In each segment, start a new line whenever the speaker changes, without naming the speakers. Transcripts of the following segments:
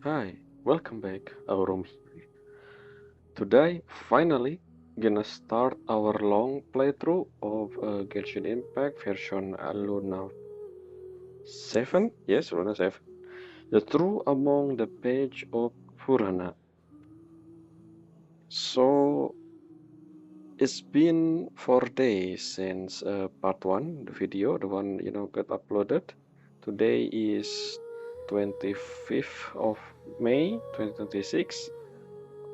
Hi, welcome back, our room. Today, finally, gonna start our long playthrough of Genshin Impact version Luna 7. Yes, Luna 7. The True Among the Page of Purana. So, it's been 4 days since part 1, the video, the one got uploaded. Today is 25th of May 2026.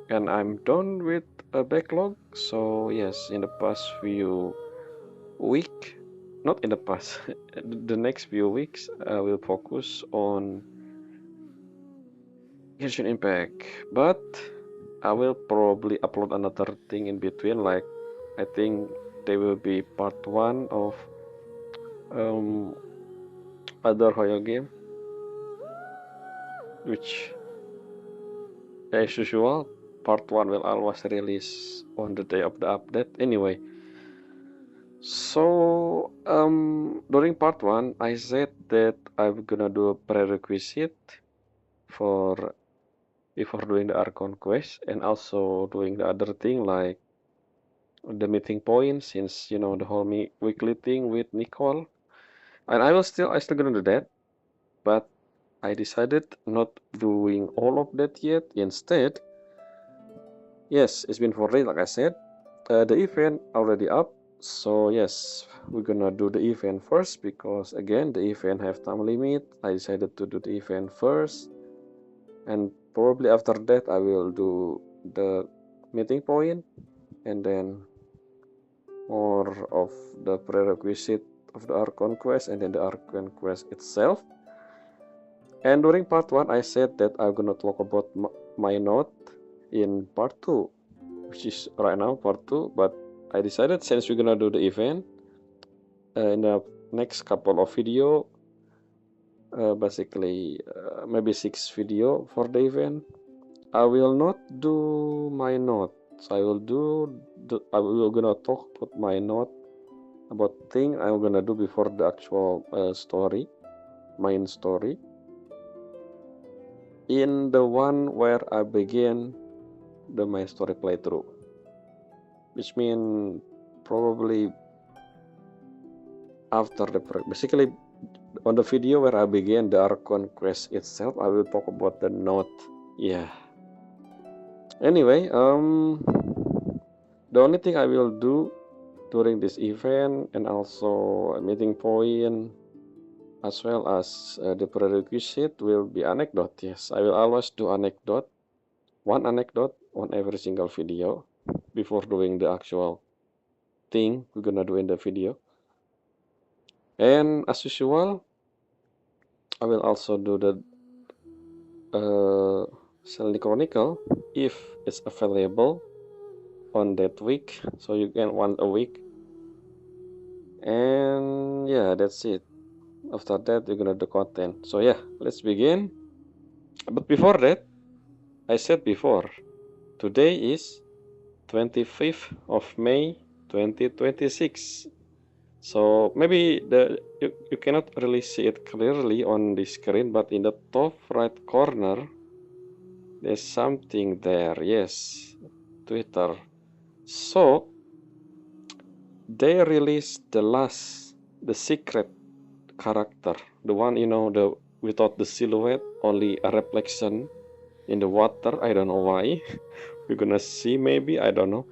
And I'm done with a backlog. So yes, in the past few week, not in the past, the next few weeks, I will focus on Genshin Impact. But I will probably upload another thing in between. Like I think there will be part one of um other Hoyo game, which as usual, part one will always release on the day of the update. Anyway. So, during part one, I said that I'm gonna do a prerequisite for before doing the Archon quest and also doing the other thing like the meeting point since the whole weekly thing with Nicole. And I still gonna do that, but I decided not doing all of that yet. Instead, yes, it's been 4 days, like I said. The event already up, so yes, we're gonna do the event first because again the event have time limit. I decided to do the event first, and probably after that I will do the meeting point and then more of the prerequisite of the Archon quest and then the Archon quest itself. And during part one, I said that I'm gonna talk about my note in part two, which is right now part two, but I decided since we're gonna do the event in the next couple of video, basically maybe 6 video for the event, I will not do my note. So I will gonna talk about my note about thing I'm gonna do before the actual main story. In the one where I begin the main story playthrough, which mean probably after basically on the video where I begin the Archon quest itself, I will talk about the note. Yeah. Anyway, the only thing I will do during this event and also a meeting point as well as the prerequisite will be anecdote. Yes, I will always do one anecdote on every single video before doing the actual thing we're gonna do in the video. And as usual, I will also do the Selling Chronicle if it's available on that week, so you get one a week. And yeah, that's it. After that, you're gonna do content. So yeah, let's begin. But before that, I said before, today is 25th of May 2026. So maybe you cannot really see it clearly on the screen, but in the top right corner, there's something there. Yes, Twitter. So they released the secret character, the one the without the silhouette, only a reflection in the water. I don't know why. We're gonna see maybe, I don't know.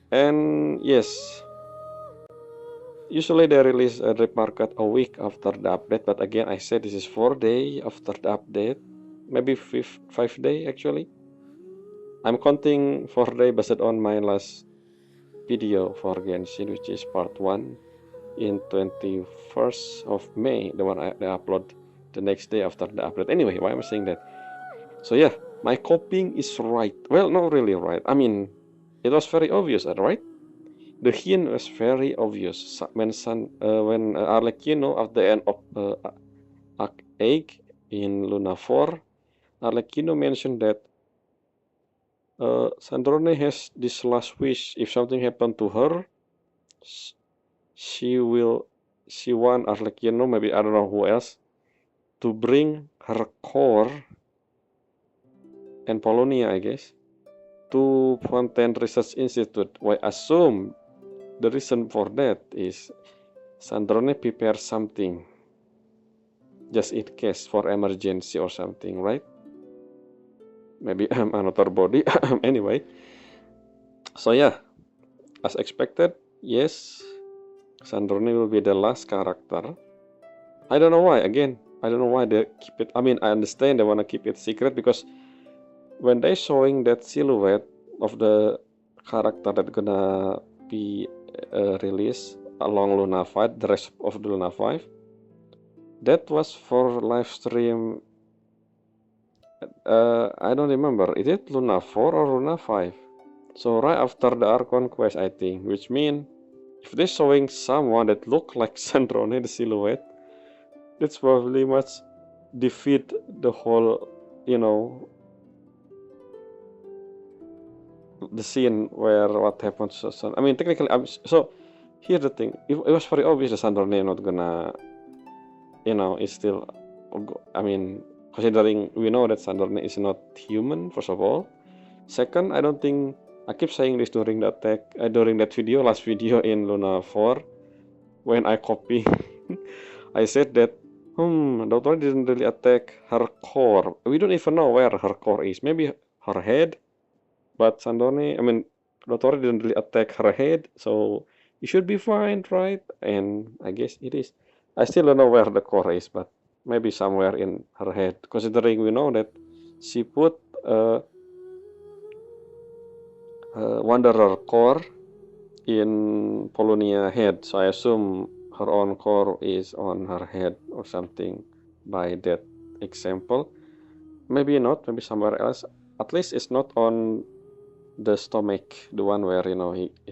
And yes, usually they release a repmarket a week after the update, but again I said this is 4 day after the update, maybe 5 day actually. I'm counting 4 day based on my last video for Genshin, which is part 1 in 21st of May, the one I upload the next day after the update. Anyway, why am I saying that? So yeah, my coping is right. Well, not really right. I mean, it was very obvious, right? The hint was very obvious when Arlecchino at the end of Act 8 in Luna 4, Arlecchino mentioned that Sandrone has this last wish. If something happened to her, she will, she want Arlecchino, maybe I don't know who else, to bring her core and Polonia, I guess, to Fontaine Research Institute. I assume the reason for that is Sandrone prepares something just in case for emergency or something, right? Maybe another body. Anyway, so yeah, as expected, yes, Sandrone will be the last character. I don't know why. Again, I don't know why they keep it. I mean, I understand they want to keep it secret because when they showing that silhouette of the character that gonna be released along Luna 5, the rest of the Luna 5, that was for live stream. I don't remember. Is it Luna 4 or Luna 5? So right after the Archon quest, I think, which mean if they're showing someone that look like Sandrone, the silhouette, that's probably much defeat the whole, the scene where what happens. I mean, technically, so here's the thing. It was very obvious that Sandrone not gonna, is still. I mean, considering we know that Sandrone is not human, first of all. Second, I don't think I keep saying this during the attack, during that video, last video in Luna 4, when I copy, I said that, Doctor didn't really attack her core. We don't even know where her core is. Maybe her head, but Sandrone, I mean, Doctor didn't really attack her head, so it should be fine, right? And I guess it is. I still don't know where the core is, but maybe somewhere in her head, considering we know that she put Wanderer core in Polonia head, so I assume her own core is on her head or something by that example. Maybe not, maybe somewhere else. At least it's not on the stomach, the one where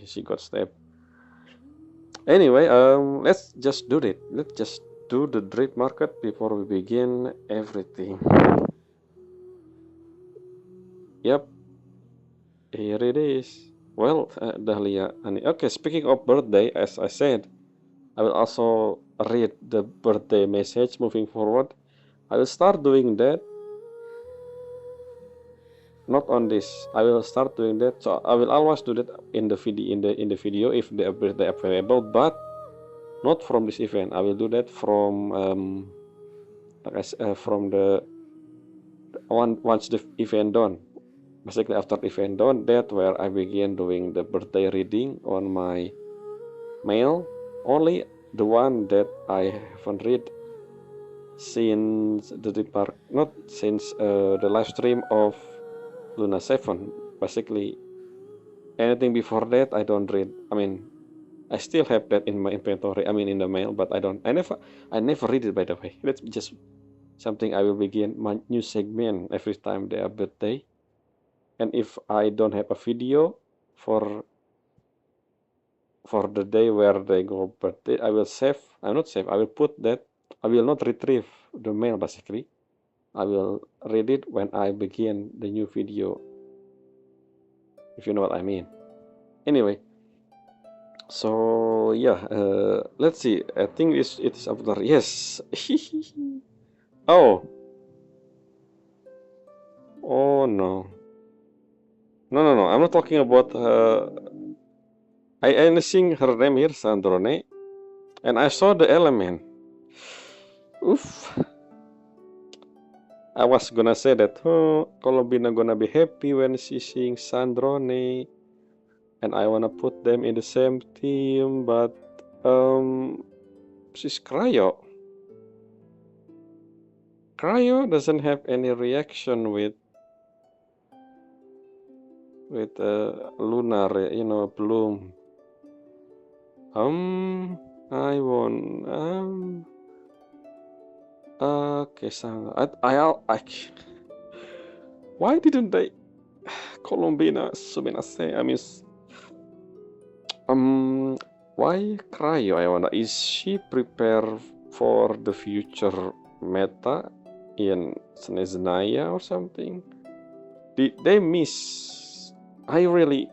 she got stabbed. Anyway, let's just do it. Let's just do the drip market before we begin everything. Yep, here it is. Well, Dahlia, okay, speaking of birthday, as I said, I will also read the birthday message moving forward. I will start doing that. Not on this. I will start doing that. So I will always do that in the video if the birthday available, but not from this event. I will do that from from the once the event done. Basically after the event done, that where I begin doing the birthday reading on my mail. Only the one that I haven't read since not since the live stream of Luna 7. Basically anything before that I don't read. I mean, I still have that in my inventory, I mean in the mail, but I never read it, by the way. That's just something I will begin my new segment every time they are birthday. And if I don't have a video for the day where they go birthday, I will save. I will put that. I will not retrieve the mail, basically. I will read it when I begin the new video, if you know what I mean. Anyway, so yeah, let's see. I think it is after. Yes. Oh. Oh no. No. I'm not talking about. I only seen her name here, Sandrone, and I saw the element. Oof. I was gonna say that, Colombina gonna be happy when she seeing Sandrone, and I wanna put them in the same team, but she's Cryo. Cryo doesn't have any reaction with Lunar, Bloom. I won. Okay, so I why didn't they? Colombina, I mean, why Cryo? I wonder, is she prepared for the future meta in Sneznaya or something? Did they miss? I really,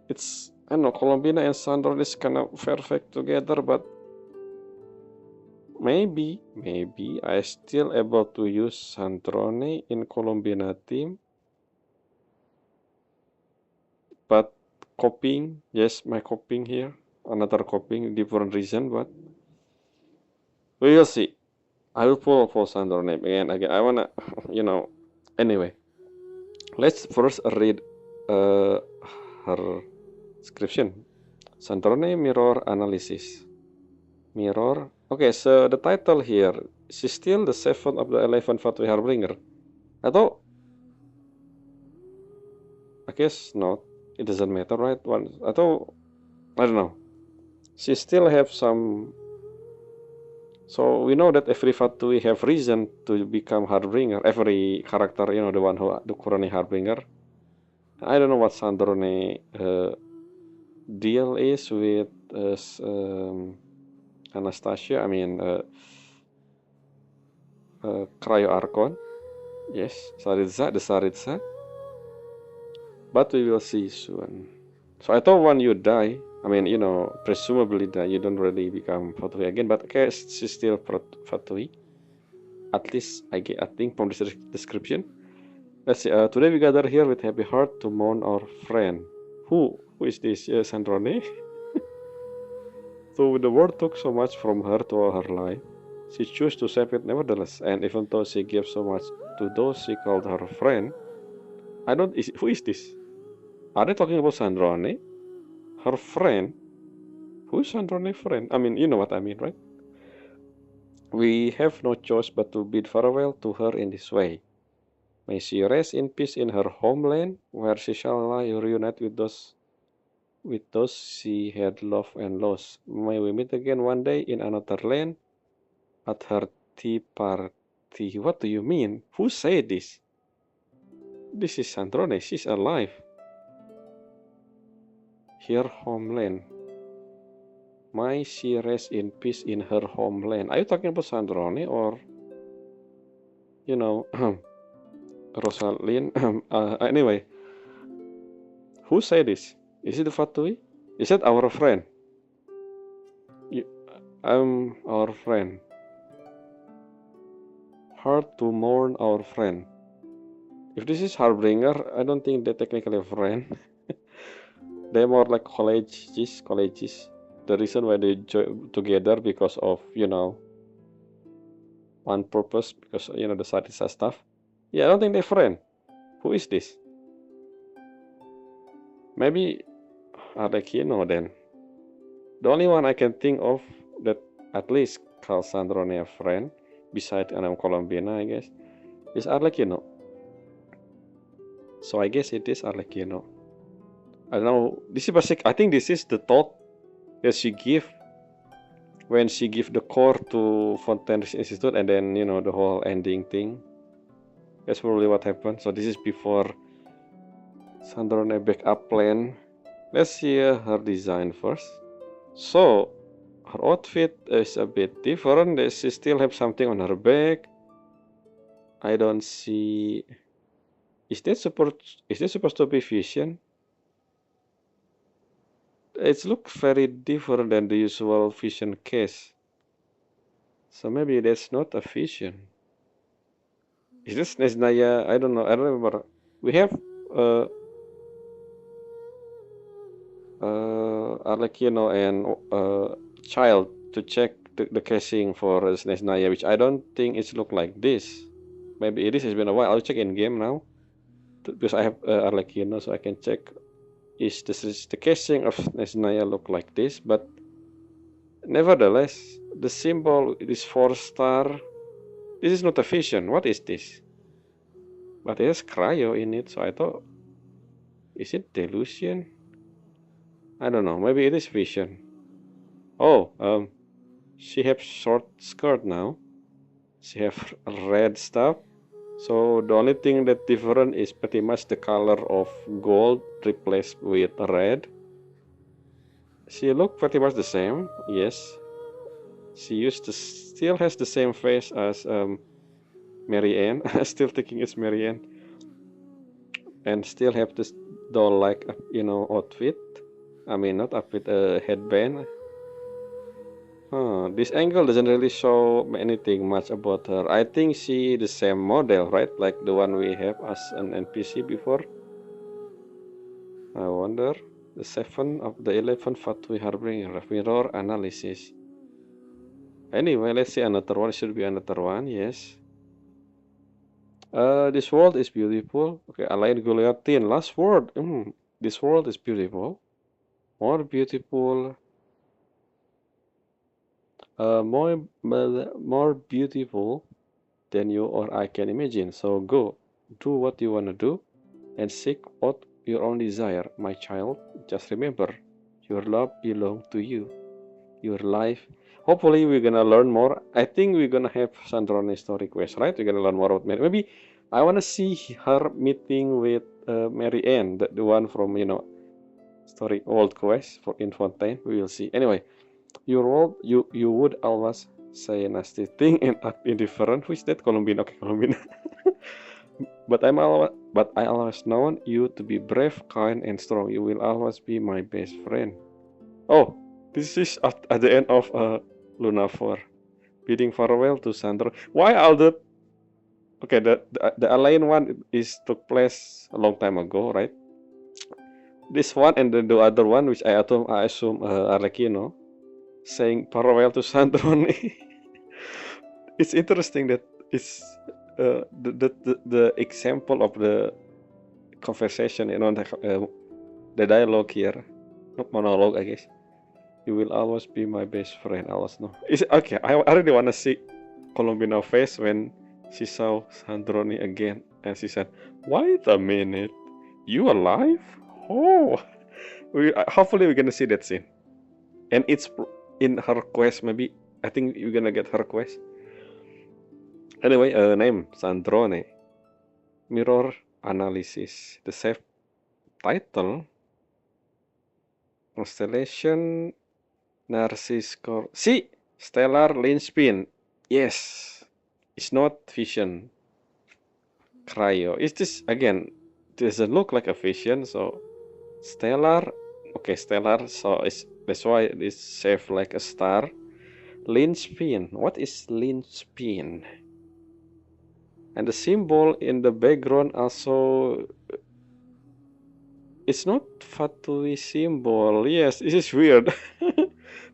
it's, I don't know, Colombina and Sandro is kind of perfect together, but maybe I still able to use Sandrone in Colombiana team, but copying, yes, my copying here, another copying, different reason, but we will see. I will pull for Sandrone again. I wanna, you know, anyway. Let's first read her description. Sandrone mirror analysis. Mirror. Okay, so the title here, she's still the 7th of the 11th Fatui Harbinger. Atau, I guess not. It doesn't matter, right? Atau, I don't know. She still have some. So we know that every Fatui have reason to become Harbinger. Every character, the one who the currently Harbinger. I don't know what Sandrone deal is with Anastasia. I mean, Cryo Archon. Yes, Saritza, the Saritza. But we will see soon. So I thought when you die, I mean, presumably die, you don't really become Fatui again. But okay, she's still Fatui. At least I think from this description. Let's see. Today we gather here with happy heart to mourn our friend. Who is this? Sandrone. So the world took so much from her to all her life. She chose to save it nevertheless, and even though she gave so much to those she called her friend, who is this? Are they talking about Sandrone? Her friend? Who is Sandrone's friend? I mean, you know what I mean, right? We have no choice but to bid farewell to her in this way. May she rest in peace in her homeland, where she shall lie reunited with those she had loved and lost. May we meet again one day in another land at her tea party. What do you mean? Who said this? This is Sandrone. She's alive. Her homeland. May she rest in peace in her homeland. Are you talking about Sandrone or, Rosalind? Anyway, who said this? Is it the Fatui? Is it our friend? I'm our friend. Hard to mourn our friend. If this is Harbinger, I don't think they're technically a friend. They're more like colleges. The reason why they join together because of, one purpose, because, the Satisa stuff. Yeah, I don't think they're friend. Who is this? Maybe Arlecchino then. The only one I can think of that at least calls Sandrone a friend, besides Anam Colombina, I guess, is Arlecchino. So I guess it is Arlecchino. I don't know. This is basic. I think this is the talk that she give when she give the core to Fontaine's Institute, and then the whole ending thing. That's probably what happened. So this is before Sandrone backup plan. Let's see her design first. So her outfit is a bit different. She still have something on her back. I don't see. Is that supposed to be vision? It looks very different than the usual vision case. So maybe that's not a vision. Is this Nesnaya? I don't know. I don't remember. We have Arlecchino and Child to check the casing for Nesnaya, which I don't think it's look like this. Maybe it is. It's been a while. I'll check in game now because I have Arlecchino, so I can check. Is the casing of Nesnaya look like this? But nevertheless, the symbol is 4-star. This is not a vision. What is this? But it has cryo in it, so I thought, is it delusion? I don't know. Maybe it is vision. Oh, she have short skirt now. She have red stuff. So the only thing that different is pretty much the color of gold replaced with red. She look pretty much the same. Yes. She still has the same face as Marianne. Still thinking it's Marianne. And still have this doll-like, outfit. I mean, not outfit, headband. This angle doesn't really show anything much about her. I think she the same model, right? Like the one we have as an NPC before. I wonder. The 7 of the 11 Fatui Harbinger mirror analysis. Anyway, let's see another one. Should be another one, yes. This world is beautiful. Okay, Alain Guliatin. Last word. This world is beautiful. More beautiful. More beautiful than you or I can imagine. So go, do what you wanna do, and seek out your own desire, my child. Just remember, your love belongs to you. Your life. Hopefully, we're gonna learn more. I think we're gonna have Sandrone story quest, right? We're gonna learn more about Mary. Maybe I wanna see her meeting with Mary Ann, the one from story old quest for in Fontaine. We will see. Anyway, your world, you would always say a nasty thing and act indifferent. Which that Columbine? Okay, Columbine. But I always known you to be brave, kind, and strong. You will always be my best friend. Oh, this is at the end of Luna 4. Bidding farewell to Sandro. Why all the okay? The Alien one is took place a long time ago, right? This one and the other one, which I assume Arlecchino, saying farewell to Sandrone. It's interesting that it's the example of the conversation, the dialogue here, not monologue, I guess. You will always be my best friend. I always know. Is okay. I really wanna see Colombina face when she saw Sandrone again, and she said, "Wait a minute, you alive? Oh, hopefully we're gonna see that scene, and it's in her quest. Maybe I think you're gonna get her quest. Anyway, name Sandrone. Mirror analysis. The save title. Constellation Narcissus. See, stellar linchpin. Yes, it's not fission. Cryo. Is this again? Doesn't look like a fission. So stellar. Okay, stellar. So that's why it's saved like a star. Linchpin. What is linchpin? And the symbol in the background also. It's not Fatui symbol. Yes, this is weird.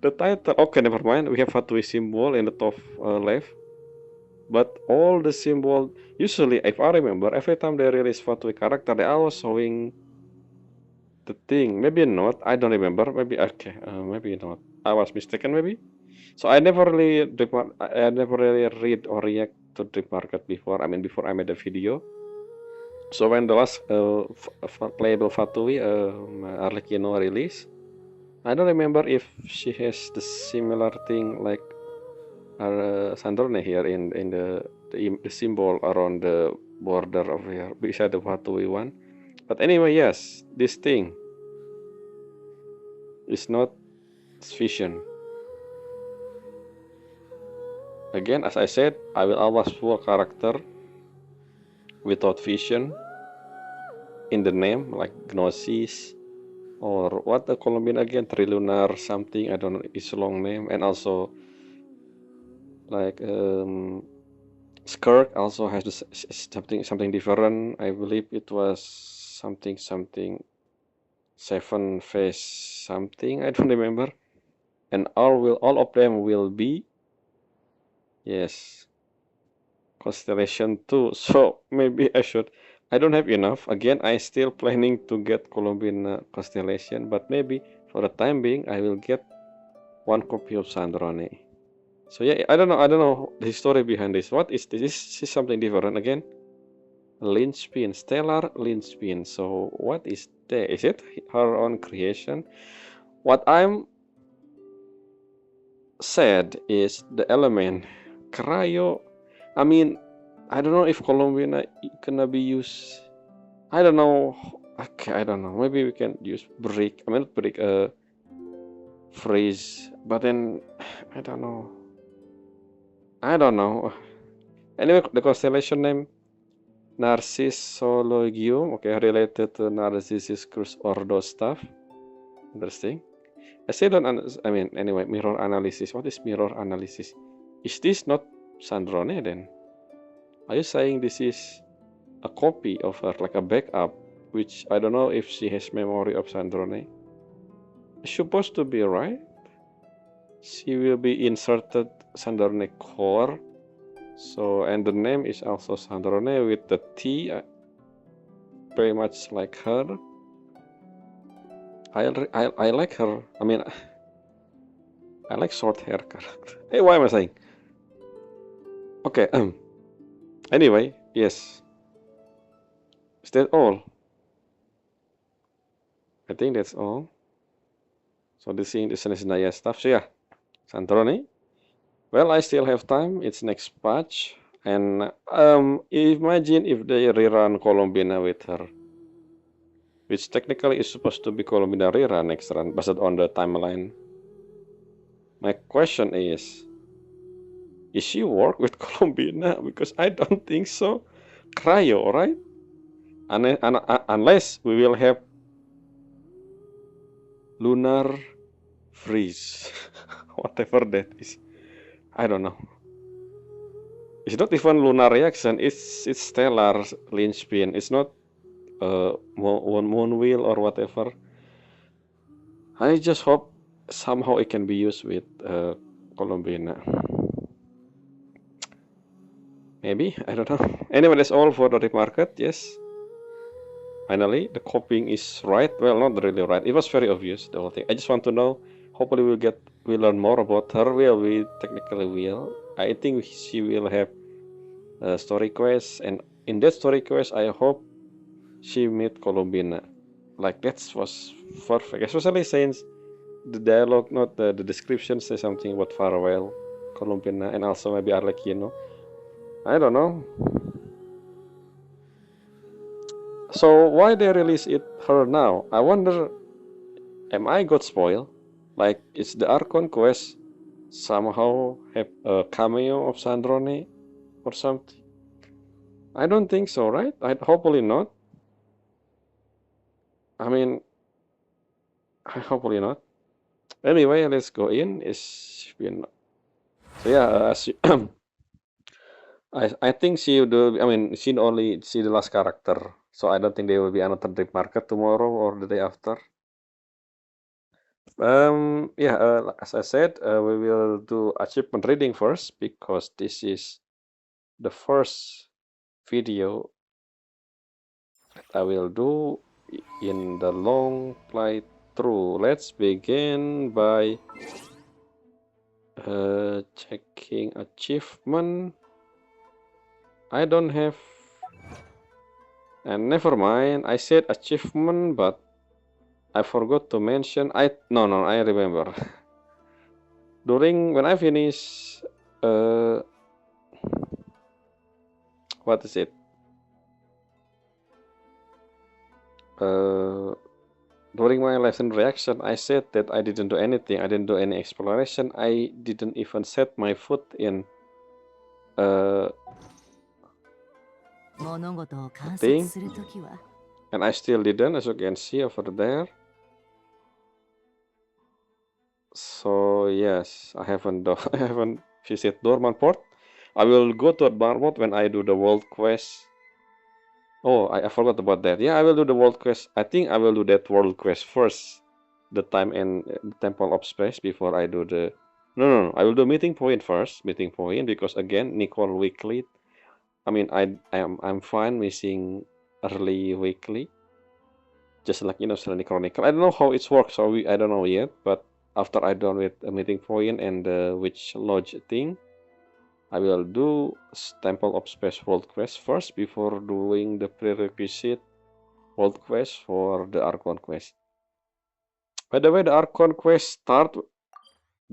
The title. Okay, never mind. We have Fatui symbol in the top left. But all the symbol, usually, if I remember, every time they release Fatui character, they always showing the thing. Maybe not. I don't remember. Maybe okay. Maybe not. I was mistaken. Maybe. So I never really read or react to the market before. I mean, before I made the video. So when the last playable Fatui Arlecchino release, I don't remember if she has the similar thing like Sandrone here in the symbol around the border of here beside the Fatui one. But anyway, yes, this thing is not vision. Again, as I said, I will always full character without vision in the name, like Gnosis or what the Colombian again, Trilunar something, I don't know, it's a long name, and also like Skirk also has this, something different. I believe it was something 7 face something, I don't remember. And all of them will be yes Constellation 2. So maybe I don't have enough. Again, I still planning to get Colombian Constellation, but maybe for the time being I will get one copy of Sandrone. So yeah, I don't know the story behind this. What is this? This is something different again. Linchpin, stellar linchpin. So what is that? Is it her own creation? What I'm sad is the element cryo. I mean, I don't know if Colombian gonna be used. I don't know. Okay, I don't know. Maybe we can use brick. I mean, not brick. Freeze. But then I don't know. I don't know. Anyway, the constellation name Narcissologium. Okay, related to Narcissus Cruz Ordo stuff. Interesting. I still don't I mean, anyway, mirror analysis. What is mirror analysis? Is this not Sandrone then? Are you saying this is a copy of her, like a backup, which I don't know if she has memory of Sandrone? It's supposed to be, right? She will be inserted Sandrone core. So, and the name is also Sandrone with the T, very much like her. I like her. I mean, I like short hair character. Hey, why am I saying? Okay. Anyway, yes. Is that all? I think that's all. So this thing, this is Naya stuff. So yeah, Santorini. Well, I still have time. It's next patch, and imagine if they rerun Colombina with her, which technically is supposed to be Colombina rerun next run, based on the timeline. My question is she work with Colombina? Because I don't think so. Cryo, right? Unless we will have lunar freeze, whatever that is. I don't know. It's not even lunar reaction. It's stellar linchpin. It's not moon wheel or whatever. I just hope somehow it can be used with Colombina. Maybe, I don't know. Anyway, that's all for the market. Yes. Finally, the copying is right. Well, not really right. It was very obvious, the whole thing. I just want to know. Hopefully, we'll learn more about her. Well, we technically will. I think she will have a story quest, and in that story quest, I hope she meet Colombina. Like that was perfect, especially since the dialogue, not the description, say something about farewell, Colombina, and also maybe Arlecchino. I don't know. So why they release it her now? I wonder. Am I got spoiled? Like, is the Archon quest somehow have a cameo of Sandrone or something? I don't think so, right? Hopefully not. I mean, hopefully not. Anyway, let's go in. It's been so yeah. I think she will. I mean, she only see the last character, so I don't think there will be another Dream Market tomorrow or the day after. Yeah. As I said, we will do achievement reading first because this is the first video that I will do in the long playthrough. Let's begin by checking achievement. I don't have, and never mind. I said achievement, but I forgot to mention. No, I remember. During when I finish, uh, what is it? Uh, During my lesson reaction, I said that I didn't do anything. I didn't do any exploration. I didn't even set my foot in a thing, and I still didn't, as you can see over there. So yes, I haven't I haven't visited Dormant Port. I will go to Dormant Port when I do the world quest. Oh, I forgot about that. Yeah, I will do the world quest. I think I will do that world quest first. The time and Temple of Space before I do the. No. I will do meeting point first. Meeting point because again, Nicole weekly. I mean, I'm fine missing early weekly. Just like Selene Chronicle. I don't know how it works. So I don't know yet. But after I done with a meeting point and the Witch Lodge thing, I will do Temple of Space world quest first before doing the prerequisite world quest for the Archon quest. By the way, the Archon quest start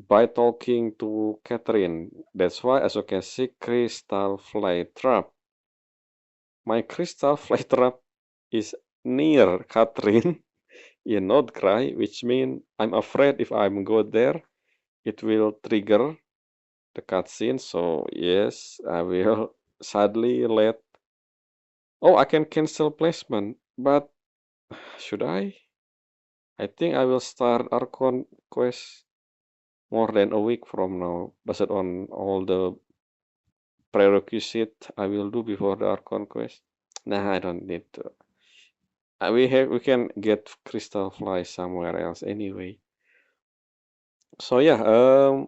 by talking to Catherine. That's why, as you can see, Crystal Fly Trap. My Crystal Fly Trap is near Catherine in Nordcry, which means I'm afraid if I go there, it will trigger the cutscene. So yes, I will sadly let. Oh, I can cancel placement, but should I? I think I will start Archon quest more than a week from now, based on all the prerequisite I will do before the Archon quest. Nah, I don't need to. We can get crystal fly somewhere else anyway. So yeah,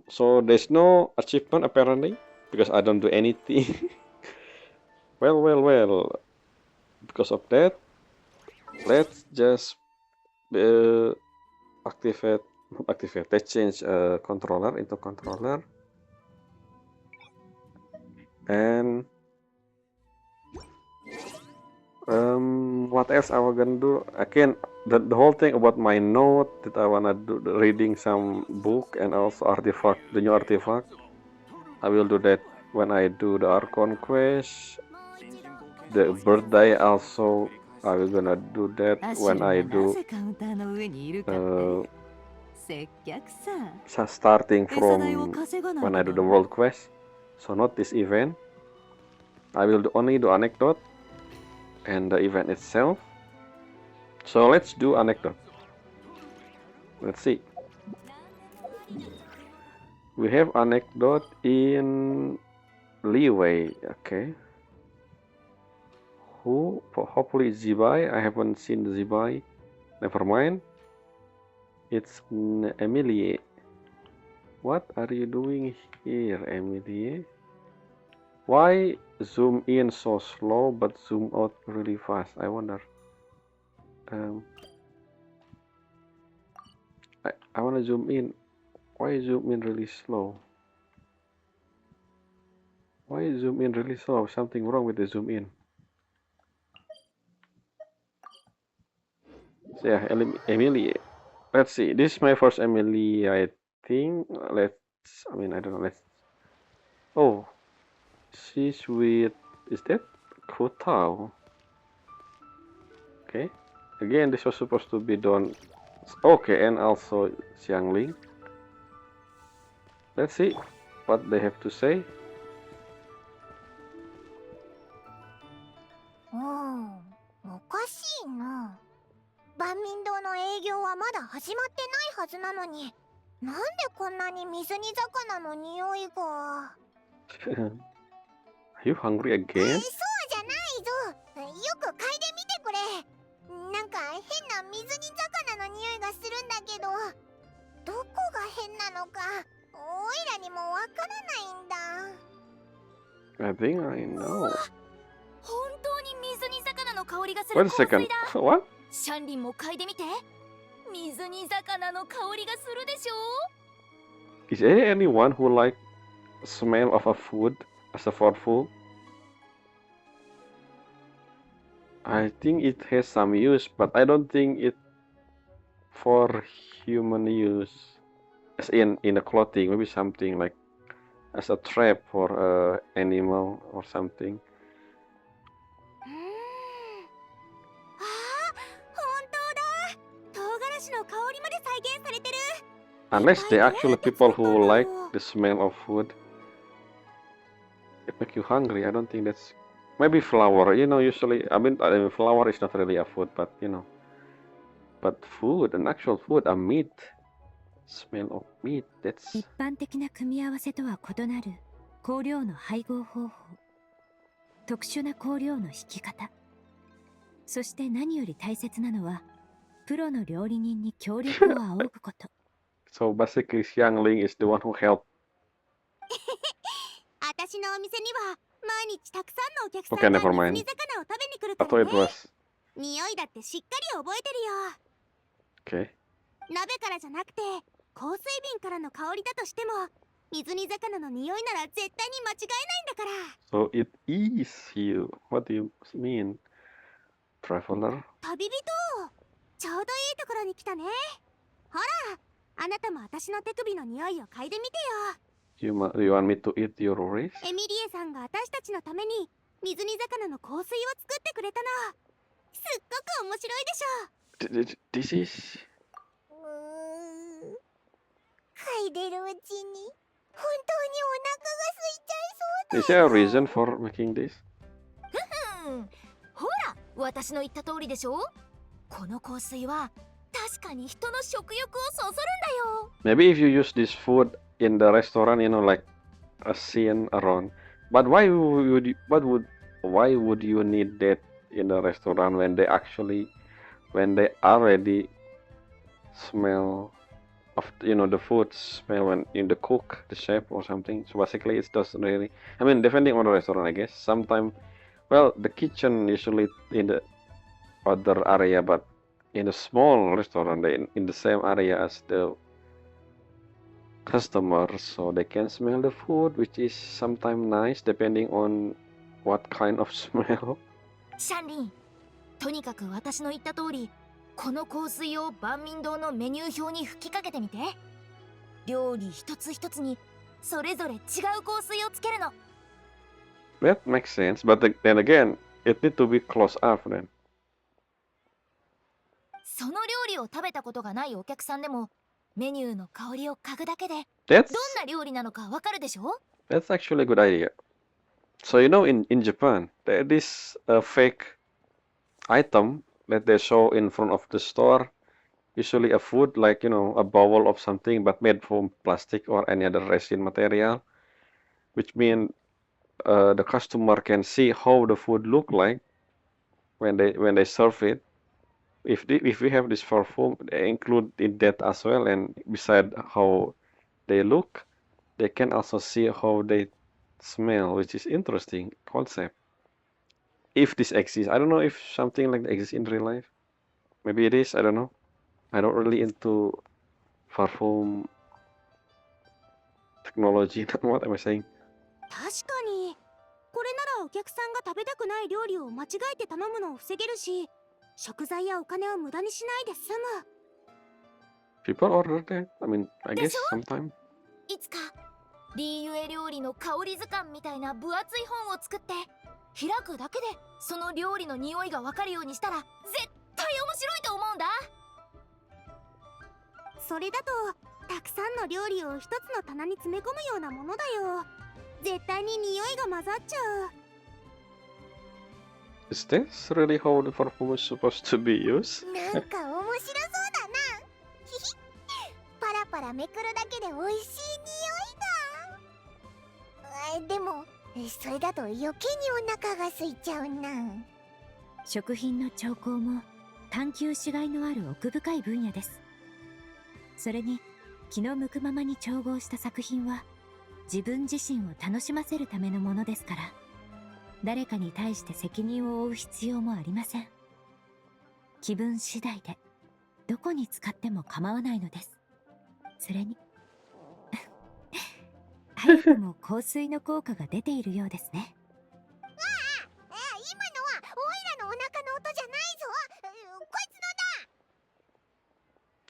so there's no achievement apparently because I don't do anything. Well. Because of that, let's just uh, activate. Let's change controller into controller, and what else I was gonna do? Again, the whole thing about my note that I wanna do reading some book and also artifact, the new artifact. I will do that when I do the Archon quest. The birthday also I will gonna do that when I do starting from when I do the world quest. So not this event. I will only do anecdote and the event itself. So let's do anecdote. Let's see. We have anecdote in leeway. Okay. Who? Hopefully Zibai. I haven't seen Zibai. Never mind. It's Emilie. What are you doing here, Emilie? Why zoom in so slow but zoom out really fast? I wonder. I want to zoom in. Why zoom in really slow? Why zoom in really slow? Something wrong with the zoom in. So yeah, Emilie. Let's see. This is my first Emilie, I think. I don't know. Oh, she's with. Is that Kotao? Okay. Again, this was supposed to be done. Okay, and also Xiangling. Let's see what they have to say.
おかしいな。万民堂の営業はまだ始まってないはずなのに、なんでこんなに水煮魚の匂いが。
Are you hungry again?
そうじゃないぞ。よく嗅いでみてくれ。なんか変な水煮魚の匂いがするんだけど、どこが変なのか、おいらにもわからないんだ。
I think I know.
本当に水煮魚の香りがする。
Wait a second. What?
シャンリンも嗅いでみて。水煮魚の香りがするでしょ。
Is there anyone who like smell of a food as a food? I think it has some use, but I don't think it for human use. As in a clothing, maybe something like as a trap for a animal or something. Unless they actually people who like the smell of food. It make you hungry. I don't think that's maybe flour. Usually I mean flour is not really a food, but but food, an actual food, a meat. Smell of meat. That's
一般的な組み合わせとは異なる香料の配合方法、特殊な香料の引き方、そして何より大切なのはプロの料理人に協力を仰ぐこと。
So basically, Xiangling is the one who helped.
私のお店には毎日たくさんのお客さん
Okay,
が
never
水
mind.
煮魚を食べに来る
I
から
thought
ね。
it was
匂いだってしっかり覚えてるよ。
okay.
鍋からじゃなくて香水瓶からの香りだとしても、水煮魚の匂いなら絶対に間違えないんだから。
So it is you. What do you mean, traveler?
旅人、ちょうどいいところに来たね。ほら、あなたも私の手首の匂いを嗅いでみてよ。
You want me to eat your wrist?
エミリエさんが私たちのために水煮魚の香水を作ってくれたの。すっごく面白いでしょ。
This is.
嗅いでるうちに本当にお腹が空いちゃいそうだ。
Is there a reason for making this?
ほら、私の言った通りでしょ。この香水はた
確かに人の食欲をそそるんだよ。
Maybe if you use this food in the restaurant, like a scene around. But why would you need that in the restaurant when they already smell of the food smell when in the cook, the chef or something. So basically it doesn't really, I mean, depending on the restaurant, I guess. Sometimes, well, the kitchen usually in the other area, but in a small restaurant, they in the same area as the customers, so they can smell the food, which is sometimes nice depending on what kind of smell.
シャンリン、とにかく私の言った通り、この香水を万民堂のメニュー表に吹きかけてみて。料理一つ一つにそれぞれ違う香水をつけるの。
That makes sense, but then again, it need to be close up then.
その料理を食べたことがないお客さんでもメニューの香りを嗅ぐだけで
That's
どんな料理なのかわかるでしょ。
that's actually a good idea. So in Japan, there is a fake item that they show in front of the store. Usually a food like a bowl of something, but made from plastic or any other resin material, which means the customer can see how the food look like when they serve it. If we have this perfume, they include in that as well, and beside how they look, they can also see how they smell, which is interesting concept. If this exists, I don't know if something like that exists in real life. Maybe it is. I don't know. I don't really into perfume technology. What am I saying?
確かにこれならお客さんが食べたくない料理を間違えて頼むのを防げるし、食材やお金を無駄にしないで済む。
People order that. I mean, I guess
でしょ？
sometime.
いつかリーユエ料理の香り図鑑みたいな分厚い本を作って開くだけでその料理の匂いがわかるようにしたら絶対面白いと思うんだ。
それだとたくさんの料理を一つの棚に詰め込むようなものだよ。絶対に匂いが混ざっちゃう。
Is this really how the perfume is supposed to be used?
なんか面白そうだな。ひひパラパラめくるだけで美味しい匂いだ。でもそれだと余計にお腹が空いちゃうな。
食品の調香も探求しがいのある奥深い分野です。それに気の向くままに調合した作品は自分自身を楽しませるためのものですから、誰かに対して責任を負う必要もありません。気分次第でどこに使っても構わないのです。それに早くも香水の効果が出ているようですね。
今のはオイラのお腹の音じゃないぞ。こい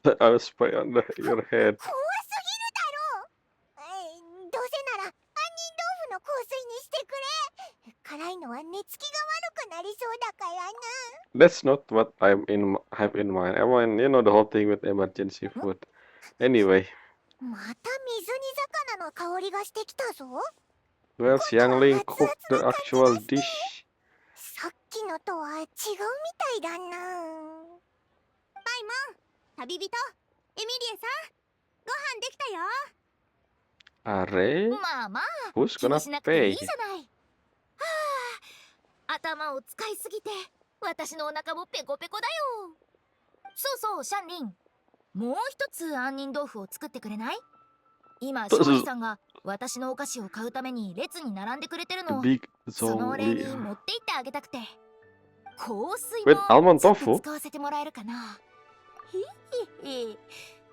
つ
I will spray under your head.
怖すぎるだろう。どうせなら杏仁豆腐の香水にしてくれ。辛いのは寝つきが悪くなりそうだからな。
That's not what have in mind. I mean, the whole thing with emergency food. Anyway,
また水煮魚の香りがしてきたぞ。
well, Xiangling cooked the actual dish.
さっきのとは違うみたいだな。パイモン、旅人、エミリエさん、ご飯できたよ。
Are?
まあまあ
Who's
気に
gonna
しなくていい
pay?
じゃない。はあ、頭を使いすぎて私のお腹もペコペコだよ。そうそう、シャンリン、もう一つ杏仁豆腐を作ってくれない？今勝利さんが私のお菓子を買うために列に並んでくれてる
The
の。
big
そのお礼に
zombie.
持って行ってあげたくて。香水
Wait,
も
almond
ちょっと
tofu?
使わせてもらえるかな。へへへ。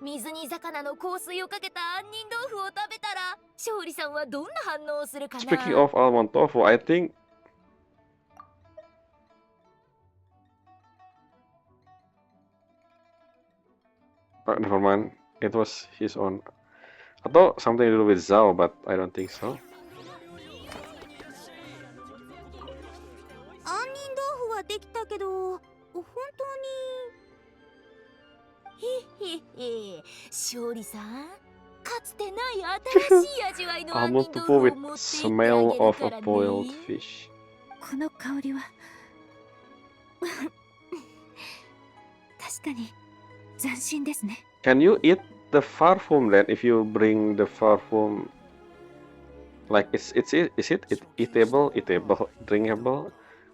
水煮魚の香水をかけた杏仁豆腐を食べたら勝利さんはどんな反応をするかな。
Speaking of almond tofu, I think never mind. It was his own. I thought something to do with Zhao, but I don't think so.
杏仁豆腐はできたけど、本当
へへへ。勝利さん、かつてない新しい味わいの杏
Almond
仁
tofu
豆腐
with
を持って行ってあ
smell
げる
of
か
a
らね。
boiled fish.
この香りは確かに斬新ですね。
Can you eat the farfum then if you bring the farfum? Like is it eatable, drinkable?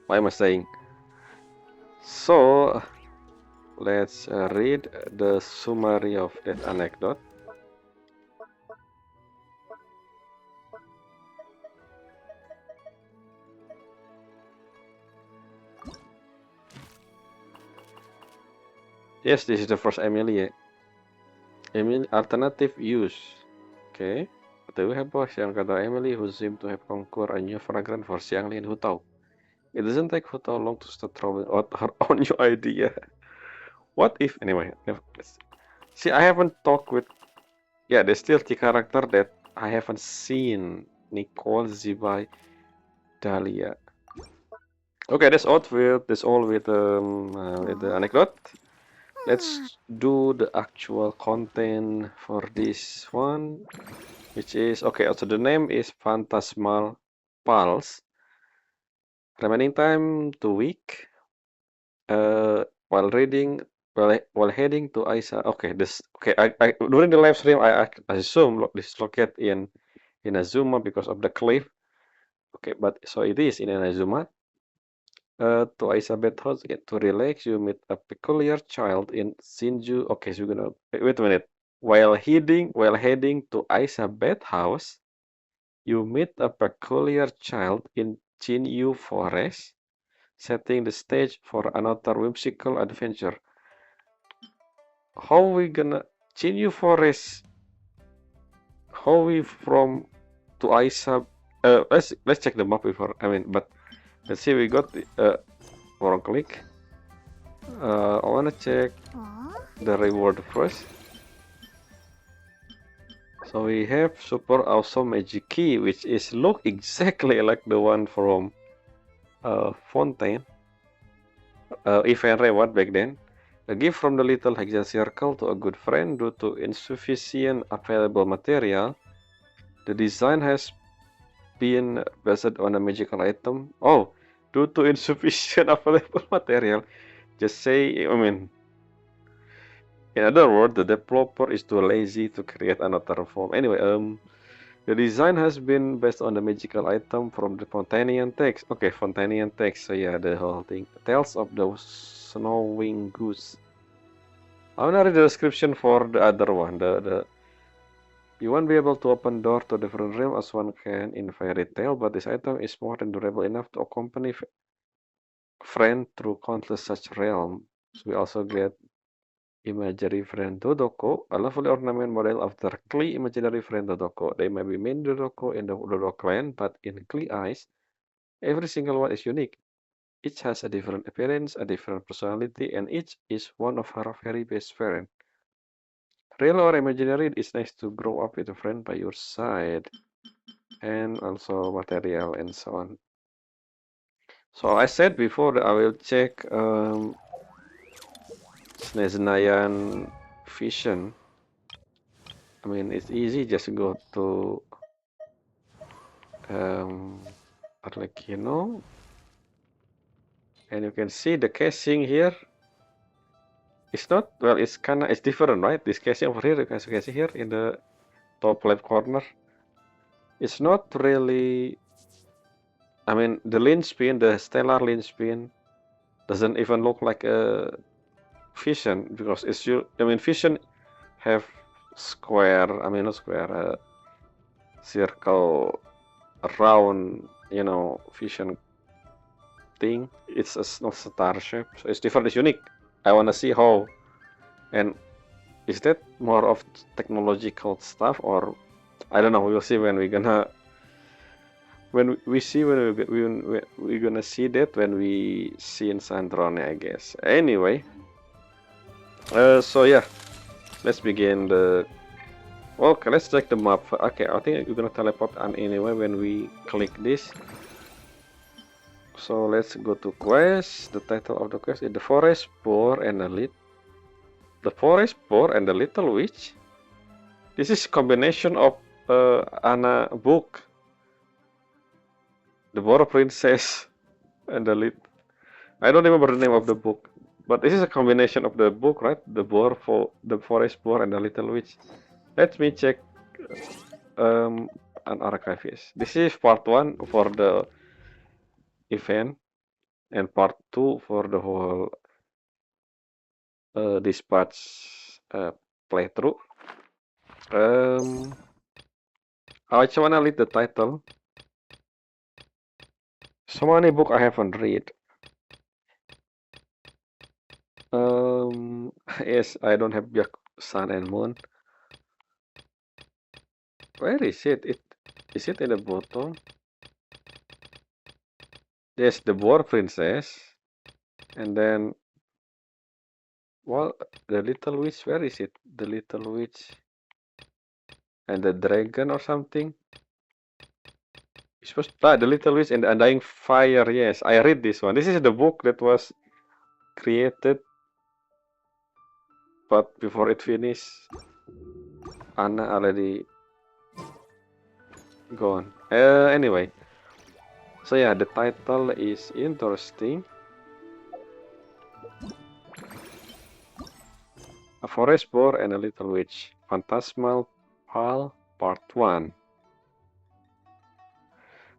What am I saying? So let's read the summary of that anecdote. Yes, this is the first Emilie. Alternative use. Okay. Tapi heboh yang kata Emily who seem to have conquered a new fragrance for Xianglin who tahu. It doesn't take Hu Tao long to start throwing out her own new idea. What if anyway? See, I haven't talked with. Yeah, there's still the character that I haven't seen. Nicole, Zibai, Dahlia. Okay, that's all with the anecdote. Let's do the actual content for this one, which is okay. So the name is Phantasmal Pulse. Remaining time 2 week. While reading, while heading to Isa. Okay, this okay. I during the live stream, I assume this is located in Azuma because of the cliff. Okay, but so it is in Azuma. To Isabeth House again to relax. You meet a peculiar child in Shinju. Okay, so we're gonna wait a minute. While heading to Isabeth House, you meet a peculiar child in Chinyu Forest, setting the stage for another whimsical adventure. How we gonna Chinyu Forest? How we from to Isa? Let's check the map before. I mean, but let's see. We got the wrong click. I wanna check the reward first. So we have super awesome magic key, which is look exactly like the one from Fontaine. Event reward back then. A gift from the little hexagon circle to a good friend due to insufficient available material. The design has been based on a magical item. Oh, due to insufficient available material. Just say, I mean, in other words, the developer is too lazy to create another form. Anyway, the design has been based on the magical item from the Fontanian text. Okay, Fontanian text. So yeah, the whole thing. Tales of the Snowing Goose. I wanna read the description for the other one. You won't be able to open door to different realm as one can in fairy tale, but this item is more than durable enough to accompany friend through countless such realms. So we also get imaginary friend Dodoko, a lovely ornament model of the Klee imaginary friend Dodoko. They may be main Dodoko in the Dodo clan, but in Klee eyes, every single one is unique. Each has a different appearance, a different personality, and each is one of her very best friends. Real or imaginary, it's nice to grow up with a friend by your side, and also material and so on. So I said before that I will check Sneznayan Vision. I mean, it's easy, just go to Arlecchino, and you can see the casing here. It's not, well, it's different, right? This casing over here, you can see here in the top left corner. It's not really, I mean, the linchpin, the stellar linchpin, doesn't even look like a Vision because it's you. I mean, Vision have square. I mean, not square, circle, round. You know, Vision thing. It's not star shape, so it's different. It's unique. I wanna see how. And is that more of technological stuff or I don't know. We'll see when we're gonna when we're gonna see that when we see in Sandrone, I guess. Anyway, so yeah, let's begin the. Okay, let's check the map. Okay, I think we're gonna teleport on anyway when we click this. So let's go to quest. The title of the quest is the Forest Boar and the Forest Boar and the Little Witch. This is combination of Anna book, the Boar Princess, and the lit. I don't remember the name of the book. But this is a combination of the book, right? The boar for the forest boar and the little witch. Let me check an archivist. This is part one for the event and part two for the whole dispatch playthrough. I just wanna read the title. So many book I haven't read. Yes, I don't have Byak Sun and Moon. Where is it? Is it in the bottom? There's the Boar Princess, and then, well, the Little Witch. Where is it? The Little Witch and the Dragon or something. It's supposed the Little Witch and the Undying Fire. Yes, I read this one. This is the book that was created, but before it finished, Anna already gone. Anyway, so yeah, the title is interesting. A Forest Boar and a Little Witch. Phantasmal Pal Part 1.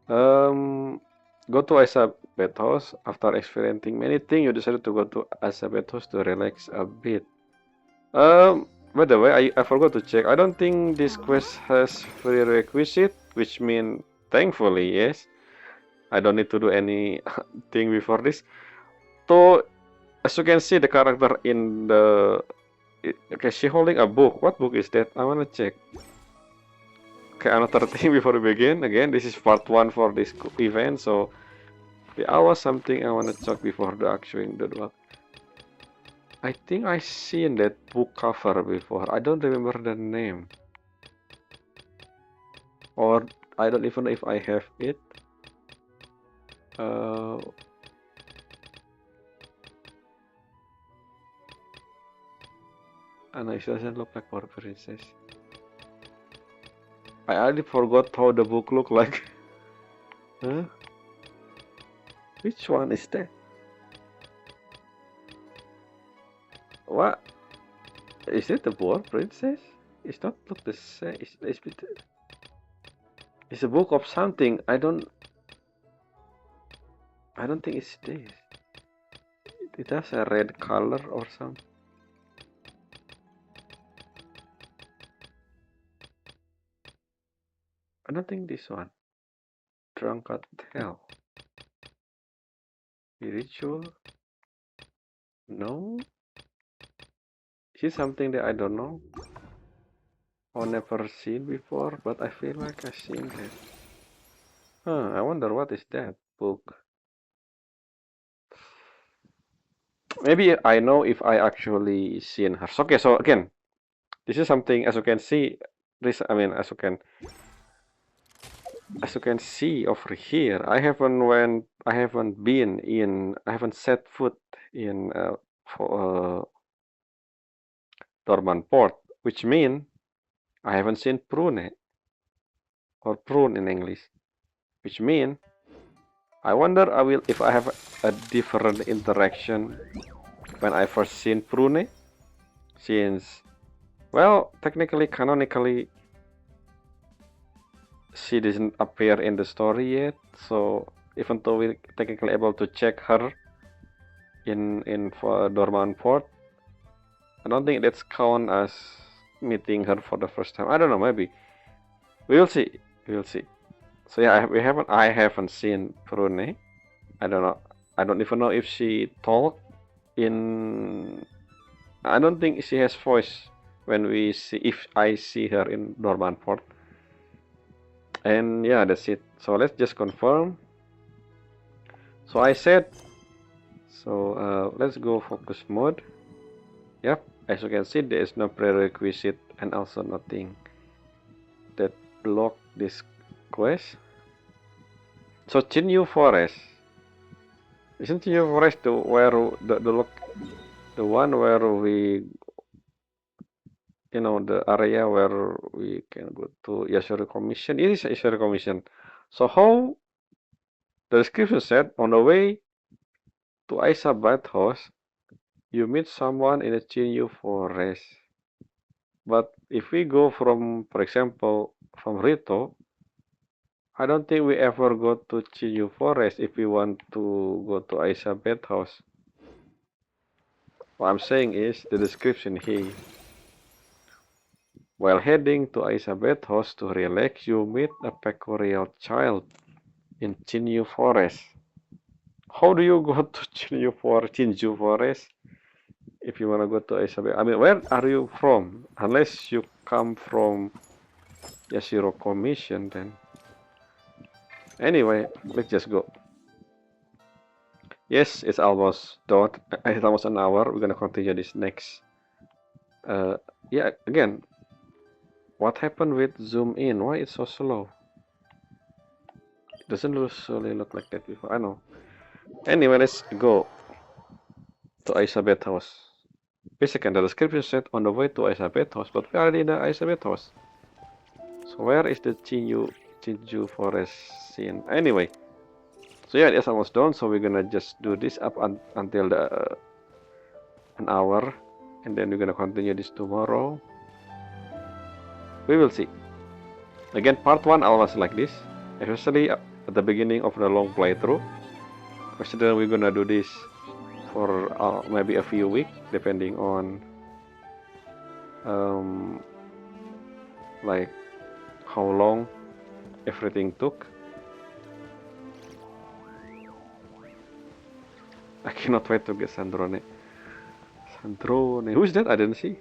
Go to Elizabeth House. After experiencing many things, you decided to go to Elizabeth House to relax a bit. By the way, I forgot to check. I don't think this quest has prerequisite, which means thankfully, yes. I don't need to do anything before this. So, as you can see, the character in the... Okay, she holding a book. What book is that? I wanna check. Okay, another thing before we begin. Again, this is part 1 for this event, so... There was something I wanna check before the actual the duel. I think I seen that book cover before. I don't remember the name. Or I don't even know if I have it. And it doesn't look like War Princess. I already forgot how the book look like. Huh? Which one is that? What? Is it the Boar Princess? It's not look the same. It's a book of something. I don't think it's this. It has a red color or something. I don't think this one. Drunkard Hell. Spiritual? No? Is it something that I don't know? Or never seen before, but I feel like I've seen that. Huh, I wonder what is that book. Maybe I know if I actually seen her. Okay, so again, this is something as you can see. This, I mean, as you can see over here, I haven't been in, I haven't set foot in Dorman Port, which means I haven't seen Prune or Prune in English, which means I wonder if I have a different interaction when I first seen Prune, since, well, technically, canonically, she doesn't appear in the story yet, so even though we're technically able to check her in Dorman Port, I don't think that's count as meeting her for the first time. I don't know, maybe. We'll see. We'll see. So yeah, I haven't seen Prune. I don't know. I don't even know if she talk in. I don't think she has voice when we see, if I see her in Dorman Port. And yeah, that's it. So let's just confirm. So I said. So let's go focus mode. Yep, as you can see, there is no prerequisite and also nothing that block this quest. So Chinyu Forest. Isn't Chinyu Forest the one where we, the area where we can go to Yashiro Commission? It is Yashiro Commission. So how the description said, on the way to Aisa Bath House, you meet someone in a Chinyu forest. But if we go from, for example, from Rito, I don't think we ever go to Chinyu forest if we want to go to Elizabeth house. What I'm saying is the description here. While heading to Elizabeth house to relax, you meet a peculiar child in Chinyu forest. How do you go to Chinju forest if you want to go to Elizabeth? I mean, where are you from? Unless you come from Yashiro Commission, then. Anyway, let's just go. Yes, it's almost done. It's almost an hour. We're gonna continue this next. Yeah, again, what happened with zoom in? Why it's so slow? It doesn't usually look like that before. I know. Anyway, let's go to Elizabeth house. Basically, the description said on the way to Elizabeth house, but we are already in the Elizabeth house. So where is the Chinju forest scene? Anyway, so yeah, it's almost done. So we're gonna just do this up until the an hour, and then we're gonna continue this tomorrow. We will see. Again, part one always like this, especially at the beginning of the long playthrough. Consider we're gonna do this for maybe a few weeks, depending on like how long everything took. I cannot wait to get Sandrone. Sandrone. Who's that? I didn't see.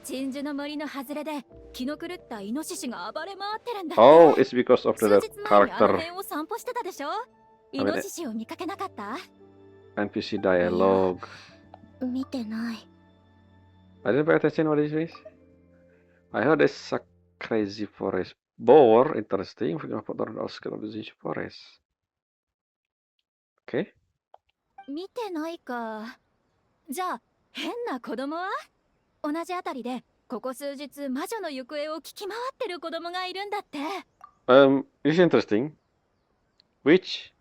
鎮守の森の外れで気の狂ったイノシシが暴れ回ってるんだって。
Oh, it's because of
数
the
日前にあの
character
辺を散歩してたでしょ。イノシシを見かけなかった？
NPC dialogue.
見てない。
I didn't pay attention what this is. I heard it's a crazy forest. Boar, interesting. We're gonna put on the outskirts of the Genshin forest. Okay.
見てないか。じゃあ変な子供は？同じあたりでここ数日魔女の行方を聞き回ってる子供がいるんだって。
It's interesting. Which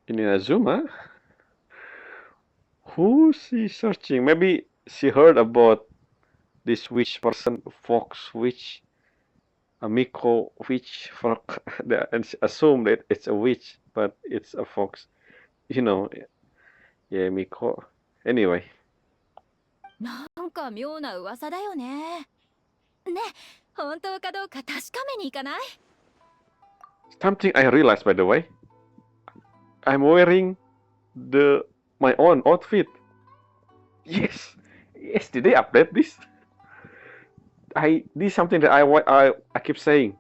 in Inazuma? Who's she searching? Maybe she heard about this witch person, fox witch, a Miko witch, and she assumed that it's a witch, but it's a fox. You know, yeah, Miko. Anyway.
なんか妙な噂だよね。ね、本当かどうか確かめに行かない？
Something I realized, by the way, I'm wearing my own outfit. Yes, yes. Did they update this? This is something that I keep saying.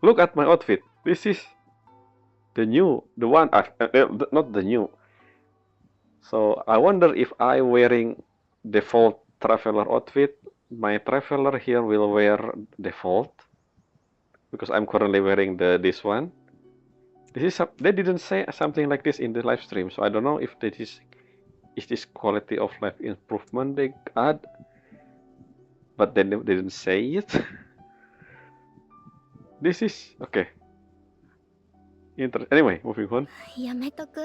Look at my outfit. This is the one. Not the new. So I wonder if I wearing default traveler outfit, my traveler here will wear default because I'm currently wearing this one. They didn't say something like this in the live stream, so I don't know if is this quality of life improvement they add, but they didn't say it. This is okay. Anyway, moving on.
やめとく。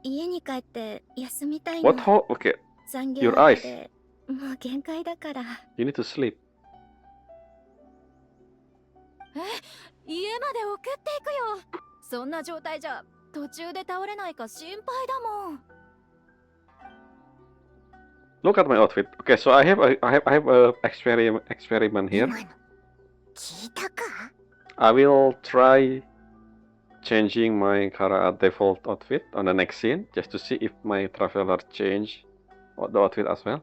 家に帰って休みたいの。
What? Okay.
残業
Your
明
eyes.
けでもう限界だから。
You need to sleep.
家まで送っていくよ。そんな状態じゃ途中で倒れないか心配だもん。
Look at my outfit. Okay, so I have a experiment here.
今の聞いたか？
I will try changing my default outfit on the next scene just to see if my traveler change the outfit as well.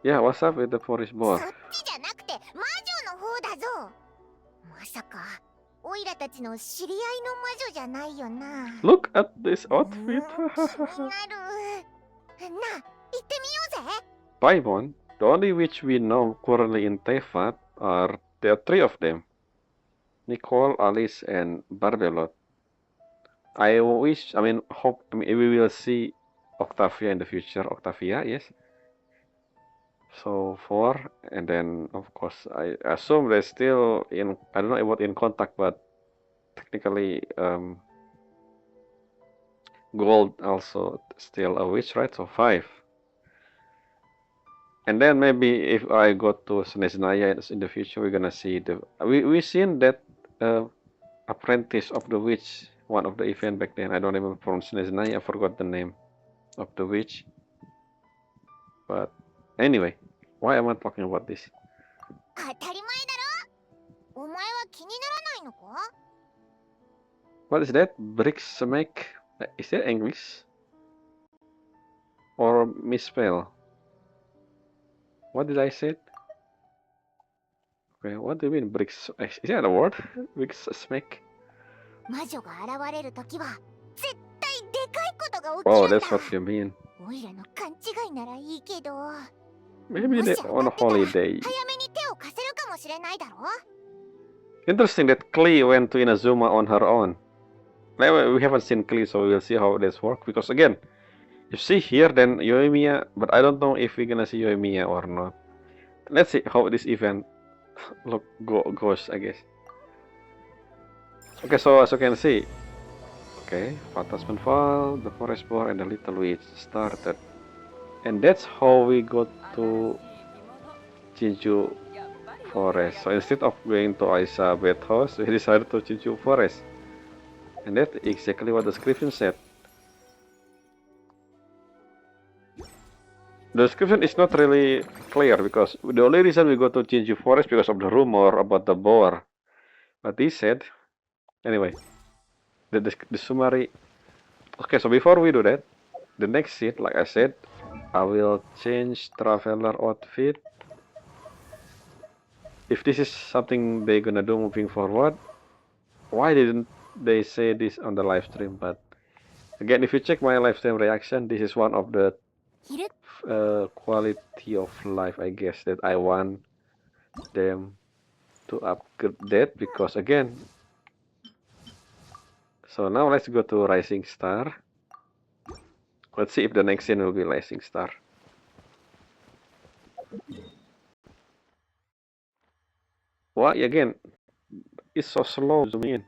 Yeah, what's up with the forest
そ
boar?
っちじゃなくて魔女の方だぞ。まさかオイラたちの知り合いの魔女じゃないよな。
Look at this outfit.
気になる。な、行ってみようぜ。
Paimon, the only witch we know currently in Teyvat there are three of them. Nicole, Alice, and Barbelot. I mean, we will see Octavia in the future. Octavia, yes. So 4, and then of course I assume they're still in. I don't know about in contact, but technically Gold also still a witch, right? So 5. And then maybe if I go to Sneznaya in the future, we're gonna see we seen that apprentice of the witch, one of the event back then. I don't remember from Sneznaya. I forgot the name of the witch. But anyway, why am I talking about this?
当たり前だろ。お前は気にならないのか？
What is that? Bricks make? Is that English or misspell? What did I say? Okay, what do you mean bricks? Is that a word? Bricks make?
魔女が現れるときは絶対でかいことが起き
Oh,
るん
that's
だ。
what you mean.
おいらの勘違いならいいけど、
Maybe
もし
they
当
on
た
a
ってたら
holiday.
早めに手を貸せるかもしれないだろ。
Interesting that Klee went to Inazuma on her own. We haven't seen Klee, so we'll see how this works. Because again, you see here, then Yoimiya, but I don't know if we're gonna see Yoimiya or not. Let's see how this event goes, I guess. Okay, so as you can see, okay, Phantasmal, the Forest Boar, and the Little Witch started. And that's how we got to Jinju Forest. So instead of going to Aisa House, we decided to Jinju Forest. And that's exactly what the description said. The description is not really clear because the only reason we go to Jinju Forest because of the rumor about the boar. But he said, anyway, the summary. Okay, so before we do that, the next scene, like I said, I will change traveler outfit. If this is something they're gonna do moving forward, why didn't they say this on the live stream? But again, if you check my live stream reaction, this is one of the quality of life, I guess, that I want them to upgrade that because again. So now let's go to Rising Star. Let's see if the next scene will be Rising Star. Why again? It's so slow zooming in.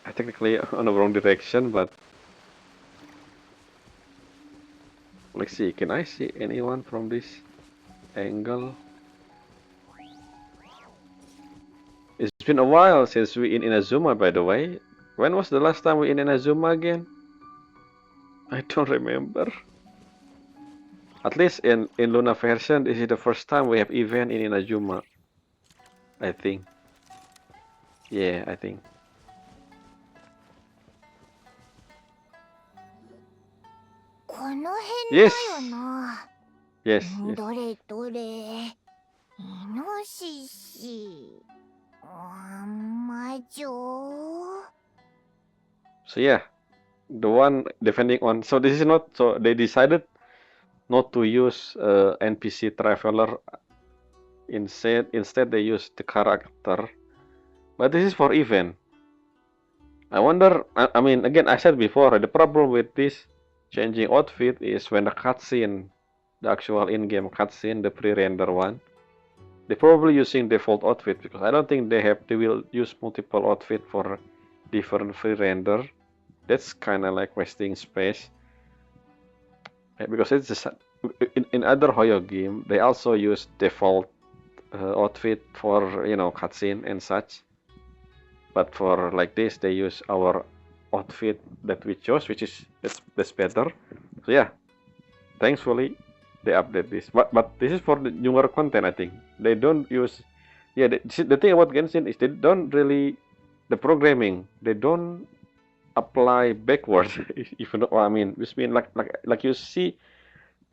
I technically on the wrong direction, but let's see. Can I see anyone from this angle? It's been a while since we in Inazuma, by the way. When was the last time we in Inazuma again? I don't remember. At least in Luna version, this is the first time we have event in Inazuma. I think. Yeah, I think. Yes. Yes. Yes.
どれどれ、イノシシ、魔女。
So yeah, the one depending on. So this is not. So they decided not to use NPC traveler. Instead they use the character. But this is for event. I wonder. I mean, again, I said before, the problem with this changing outfit is when the cutscene, the actual in-game cutscene, the pre-render one, they're probably using default outfit because I don't think they will use multiple outfit for different pre-render. That's kind of like wasting space. Because it's just, in other Hoyo game, they also use default outfit for cutscene and such. But for like this, they use our outfit that we chose, which is that's better. So yeah, thankfully they update this. But this is for the newer content, I think. They don't use. Yeah, the thing about Genshin is they don't really the programming. They don't apply backwards. Even though I mean, which mean like you see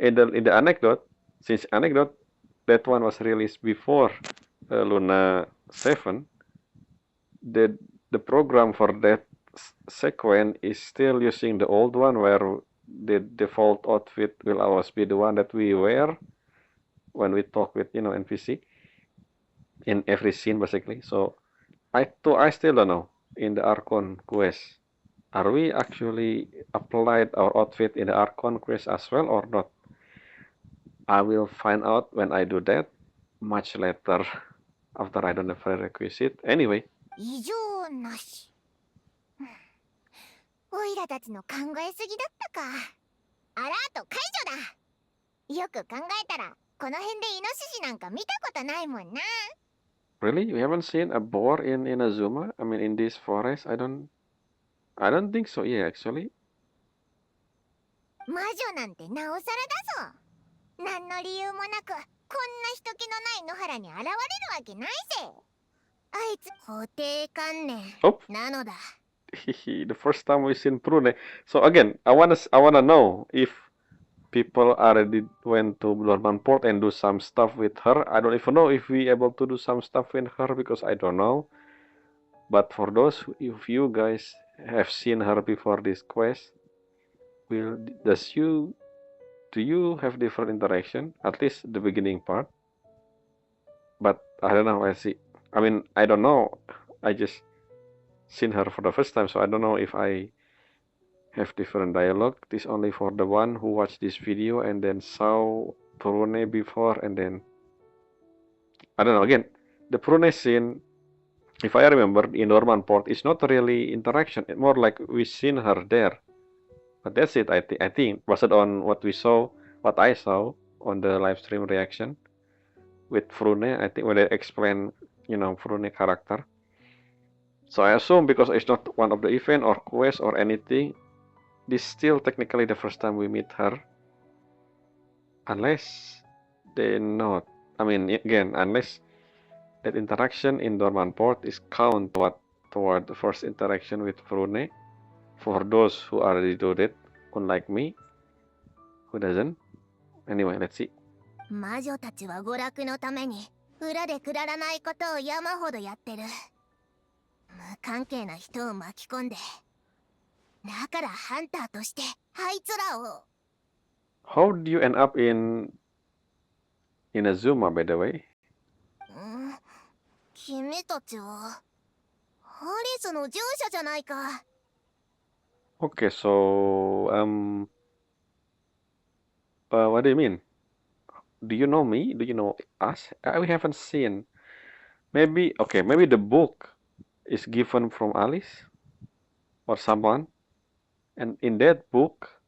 in the anecdote. Since anecdote, that one was released before Luna 7. The program for that sequence is still using the old one where the default outfit will always be the one that we wear when we talk with NPC in every scene basically. So I still don't know in the Archon quest, are we actually applied our outfit in the Archon quest as well or not? I will find out when I do that much later after I don't have prerequisite. Anyway,
異常なし。オイラたちの考えすぎだったか。アラート解除だ。よく考えたらこの辺でイノシシなんか見たことないもんな。
really, you haven't seen a boar in Inazuma? I mean, in this forest, I don't think so. Yeah, actually.
魔女なんてなおさらだぞ。何の理由もなくこんな人気のない野原に現れるわけないぜ。あいつ固定観念
Oh,
なのだ。
the first time we seen Purune. So again, I wanna know if people already went to Dorman Port and do some stuff with her. I don't even know if we able to do some stuff with her because I don't know. But for those if you guys have seen her before this quest, will does you do you have different interaction? At least the beginning part. But I don't know. I mean, I don't know. I just seen her for the first time, so I don't know if I have different dialogue. This only for the one who watched this video and then saw Purune before, and then I don't know. Again, the Purune scene, if I remember, in Norman Port, is not really interaction. It's more like we seen her there. But that's it. I think based on what we saw, what I saw on the live stream reaction with Purune. I think when they explain, Purune character. So I assume because it's not one of the event or quest or anything, this still technically the first time we meet her. Unless they not. I mean, again, unless that interaction in Dorman Port is count toward the first interaction with Prune. For those who already do that, unlike me, who doesn't. Anyway, let's see.
魔女たちは娯楽のために裏でくだらないことを山ほどやってる。無関係な人を巻き込んで。だからハンターとしてあいつらを。
How do you end up in Azuma, by the way?
君たちはハリスの従者じゃないか。
Okay, so what do you mean? Do you know me? Do you know us? We haven't seen. Maybe the book is given from Alice or someone, and in that book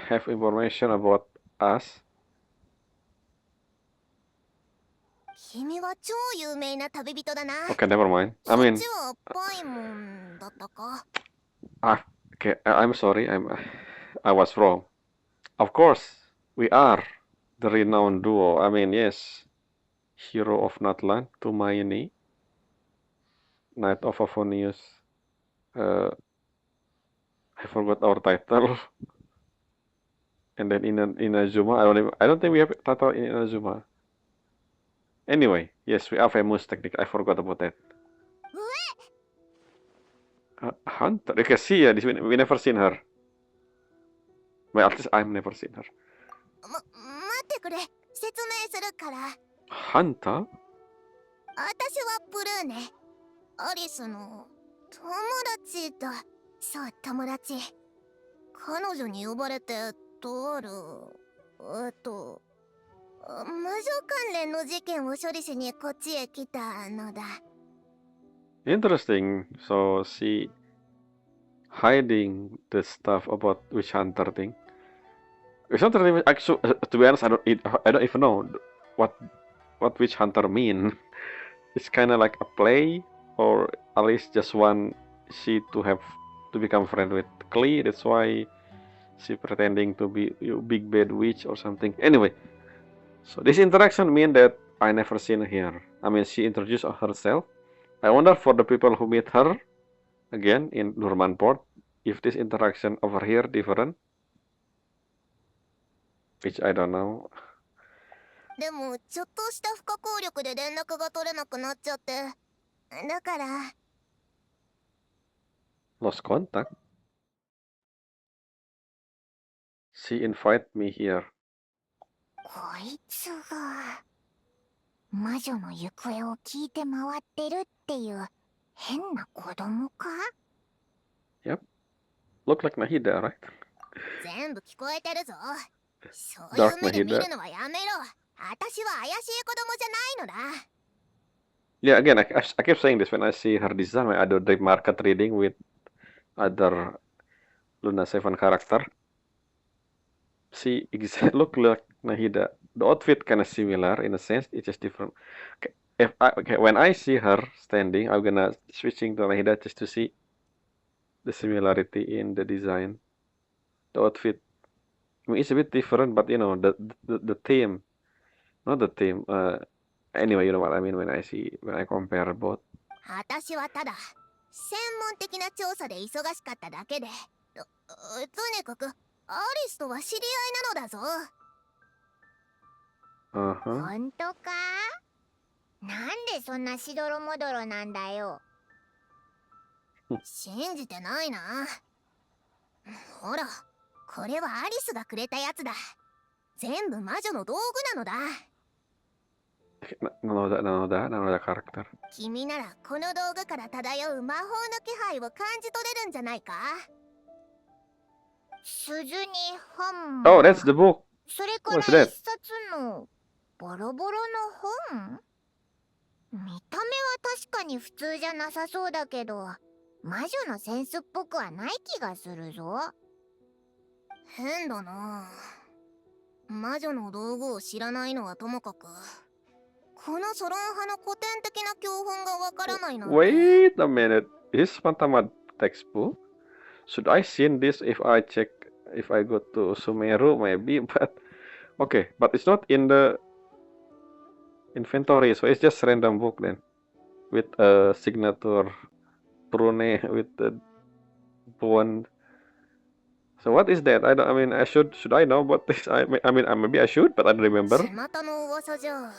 have information about us.
君は超有名な旅人だな。
Okay, never mind. I
そっ
mean,
ちはパイモンだったか。
okay. I'm sorry. I was wrong. Of course, we are the renowned duo. I mean, yes, hero of Natlan, Tumaini, Knight of Favonius. I forgot our title. And then in Inazuma, I don't think we have a title in Inazuma. Anyway, yes, we are famous technique. I forgot about that. Hunter. You can see her. We never seen her. Well, at least I've never seen her.
待ってくれ。説明するから。
Hunter?
私はブルーね。アリスの友達だ。そう、友達。彼女に呼ばれてとある魔女関連の事件を処理しにこっちへ来たのだ。
Interesting. So she hiding the stuff about witch hunter thing. Witch hunter actually, to be honest, I don't even know what witch hunter mean. It's kind of like a play, or at least just want she to become friend with Klee. That's why she pretending to be big bad witch or something. Anyway, so this interaction mean that I never seen her. I mean, she introduced herself. I wonder for the people who meet her again in Norman Port, if this interaction over here different, which I don't know.
でもちょっとした不可抗力で連絡が取れなくなっちゃって。だから。
Lost contact. She invite me here.
こいつが魔女の行方を聞いて回ってるっていう変な子供か？
Yep. Look like Nahida, right?
全部聞こえてるぞ。そういう
Dark
目で見
Mahida.
るのはやめろ。私は怪しい子供じゃないのだ。
Yeah, again, I keep saying this when I see her design, when I do the market reading with other Luna 7 character. She look like Nahida. The outfit kind of similar in a sense, it's just different. Okay, when I see her standing, I'm gonna switching to Nahida just to see the similarity in the design, the outfit. I mean, it's a bit different, but you know the theme, not the theme. Anyway, you know what I mean when I compare both.
私はただ専門的な調査で忙しかっただけで、とにかくアリスとは知り合いなのだぞ。本当か？なんでそんなしどろもどろなんだよ。信じてないな。ほら、これはアリスがくれたやつだ。全部魔女の道具なのだ。
None of that character.
君ならこの道具から漂う魔法の気配を感じ取れるんじゃないか？鈴にハンマー。
Oh, that's the book.
それから
What's
一
that?
冊のボロボロの本？見た目は確かに普通じゃなさそうだけど、魔女のセンスっぽくはない気がするぞ。変だな。魔女の道具を知らないのはともかく、このソロン派の古典的な教本がわからないなんて。
Wait a minute. Is Phantasmal textbook? Should I seen this if I go to Sumeru maybe? But okay, but it's not in the inventory, so it's just random book then with a signature Purana with the bone. So what is that? I mean, should I know what this? I mean, maybe I should, but I don't remember.
巷の噂じゃ、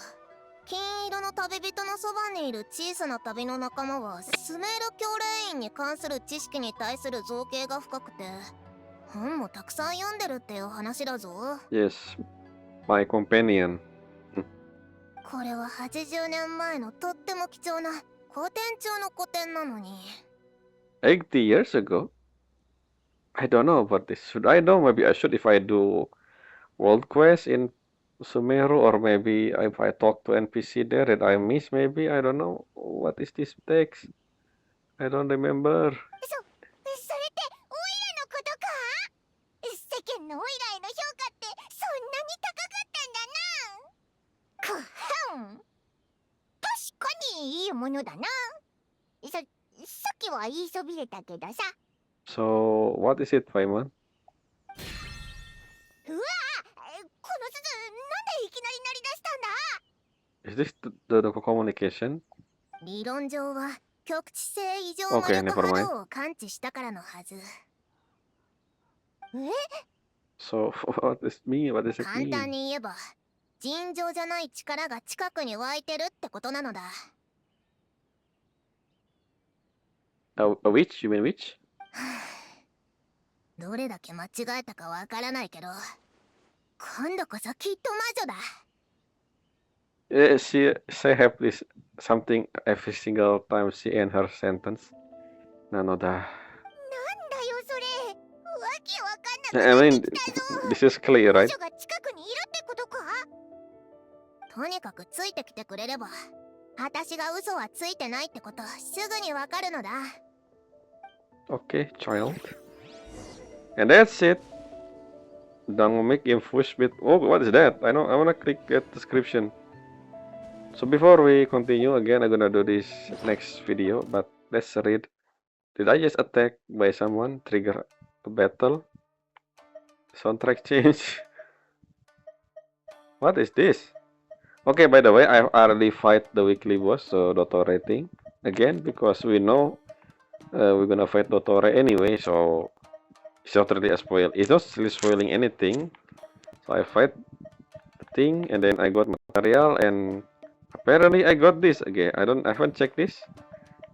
金色の旅人のそばにいる小さな旅の仲間はスメール教霊院に関する知識に対する造形が深くて、本もたくさん読んでるっていう話だぞ。
Yes, my companion.
これは80年前のとっても貴重な古典中の古典なのに。
80 years ago? I don't know about this. Should I know? Maybe I should if I do world quest in Sumeru, or maybe if I talk to NPC there that I miss, maybe. I don't know. What is this text? I don't remember.
それってオイラのことか？世間のオイラへの評価ってそんなに高かったんだな。くはん。確かにいいものだな。さっきは言いそびれたけどさ。
So, what is it, Paimon?
うわあ、この鈴なんでいきなり鳴り出したんだ？
Is this the communication?
理論上は局地性異常
Okay,
魔力
never
波
mind.
動を感知したからのはず。
So, what does it mean? What does it
簡単
mean?
に言えば、尋常じゃない力が近くに湧いてるってことなのだ。
A witch? You mean witch?
どれだけ間違えたかわからないけど、今度こそきっと魔女だ。
She have this something every single time she end her sentence. Nanoda.
なんだよそれ。わけわかんな
I
くなっ
mean,
てきたぞ。
this is clear,
魔
right?
女が近くにいるってことか？とにかくついてきてくれれば、私が嘘はついてないってことすぐにわかるのだ。
Okay, child. And that's it. Dynamic infused with. Oh, what is that? I know. I wanna click that description. So before we continue, again, I'm gonna do this next video. But let's read. Did I just attack by someone? Trigger a battle? Soundtrack change. What is this? Okay, by the way, I already fight the weekly boss, so Dotto rating again, because we know we're gonna fight Dottore anyway, so it's not really a spoil. It's not really spoiling anything. So I fight the thing, and then I got material, and apparently I got this. Okay, I haven't checked this.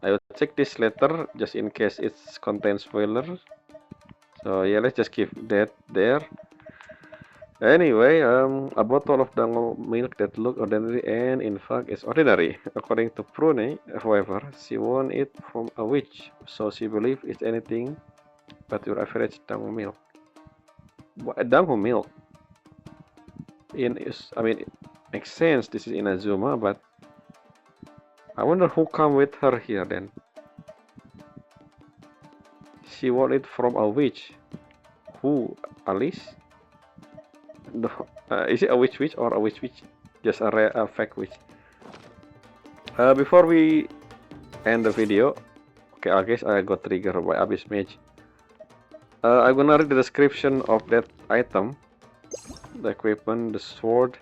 I will check this later, just in case it contains spoilers. So yeah, let's just keep that there. Anyway, a bottle of dango milk that looked ordinary and in fact is ordinary. According to Prune, however, she won it from a witch, so she believes it's anything but your average dango milk. What, dango milk? I mean, it makes sense. This is Inazuma, but I wonder who come with her here then. She won it from a witch. Who? Alice? No, is it a witch or a witch? Just a fake witch. Before we end the video, okay, I guess I got triggered by Abyss Mage. I'm gonna read the description of that item, the equipment, the sword,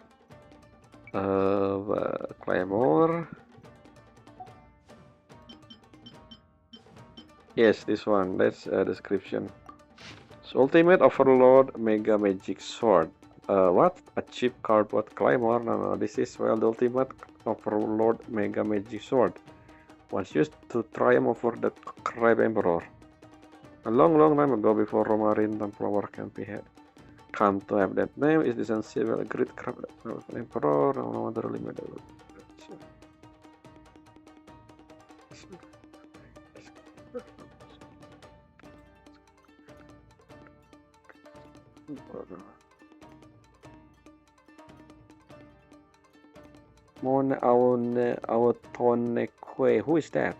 claymore. Yes, this one. That's a description. So, Ultimate Overlord Mega Magic Sword. What? A cheap cardboard claymore? No, this is, well, the Ultimate Overlord Mega Magic Sword. Was used to triumph over the Crab Emperor. A long time ago, before Romarin Templar can be had come to have that name, is this uncivil great Crab Emperor? No wonder limited. Aotonekwe. Who is that?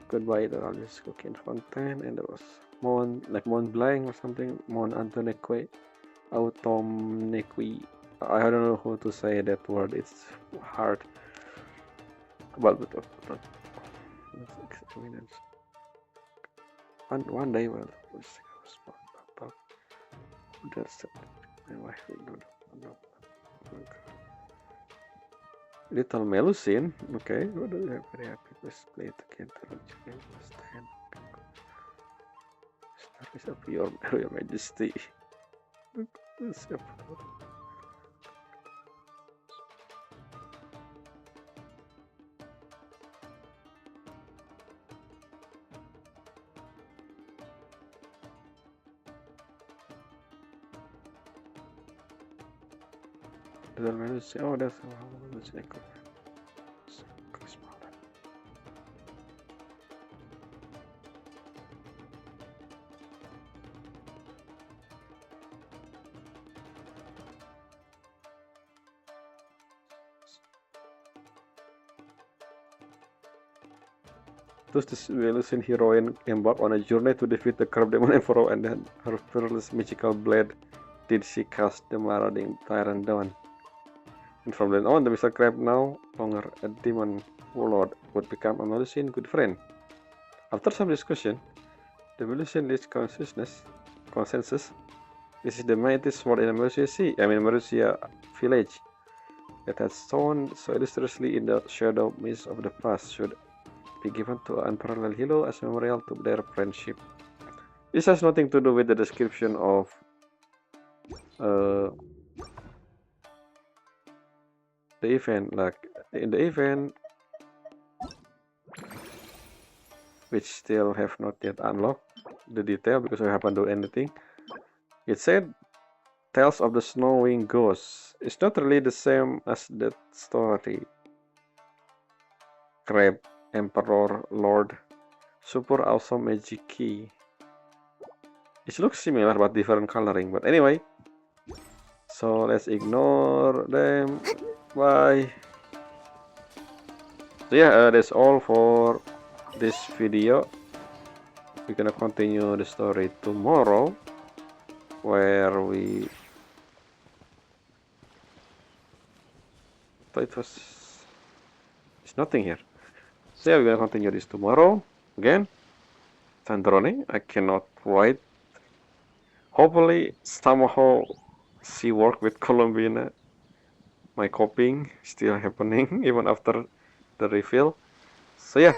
Goodbye, the Alice Cooking Fontaine, and there was Mont Blanc or something. Mont Antonekwe. Automnekwe. I don't know how to say that word. It's hard. But one day, well, that's my wife. Little Melusine, okay. What do you have? Very happy. Let's play it again. Service of your Majesty. Little Melusine. Oh, that's Melusine. Thus, this Melusine heroine embarked on a journey to defeat the Crab Demon Emperor, and then her fearless magical blade did she cast the marauding tyrant down. And from then on, the Mr. Crab, no longer a demon warlord, would become a Melusine good friend. After some discussion, the Melusine reached consensus. This is the mightiest sword in Melusia village, that has shone so illustriously in the shadow mist of the past, should be given to an unparalleled hero as a memorial to their friendship. This has nothing to do with the description of the event. Like in the event, which still have not yet unlocked the detail because we haven't done anything. It said Tales of the Snowing Ghosts. It's not really the same as that story. Crab Emperor Lord Super Awesome Magic Key. It looks similar but different coloring. But anyway, so let's ignore them. Bye. So yeah, that's all for this video. We're gonna continue the story tomorrow, where we thought it's nothing here. So yeah, we're gonna continue this tomorrow again. Sandrone, I cannot wait. Hopefully somehow she work with Colombina. My copying still happening even after the reveal. So yeah,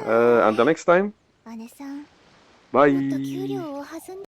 until next time.
姉さん、もっと給
Bye.
料を弾んで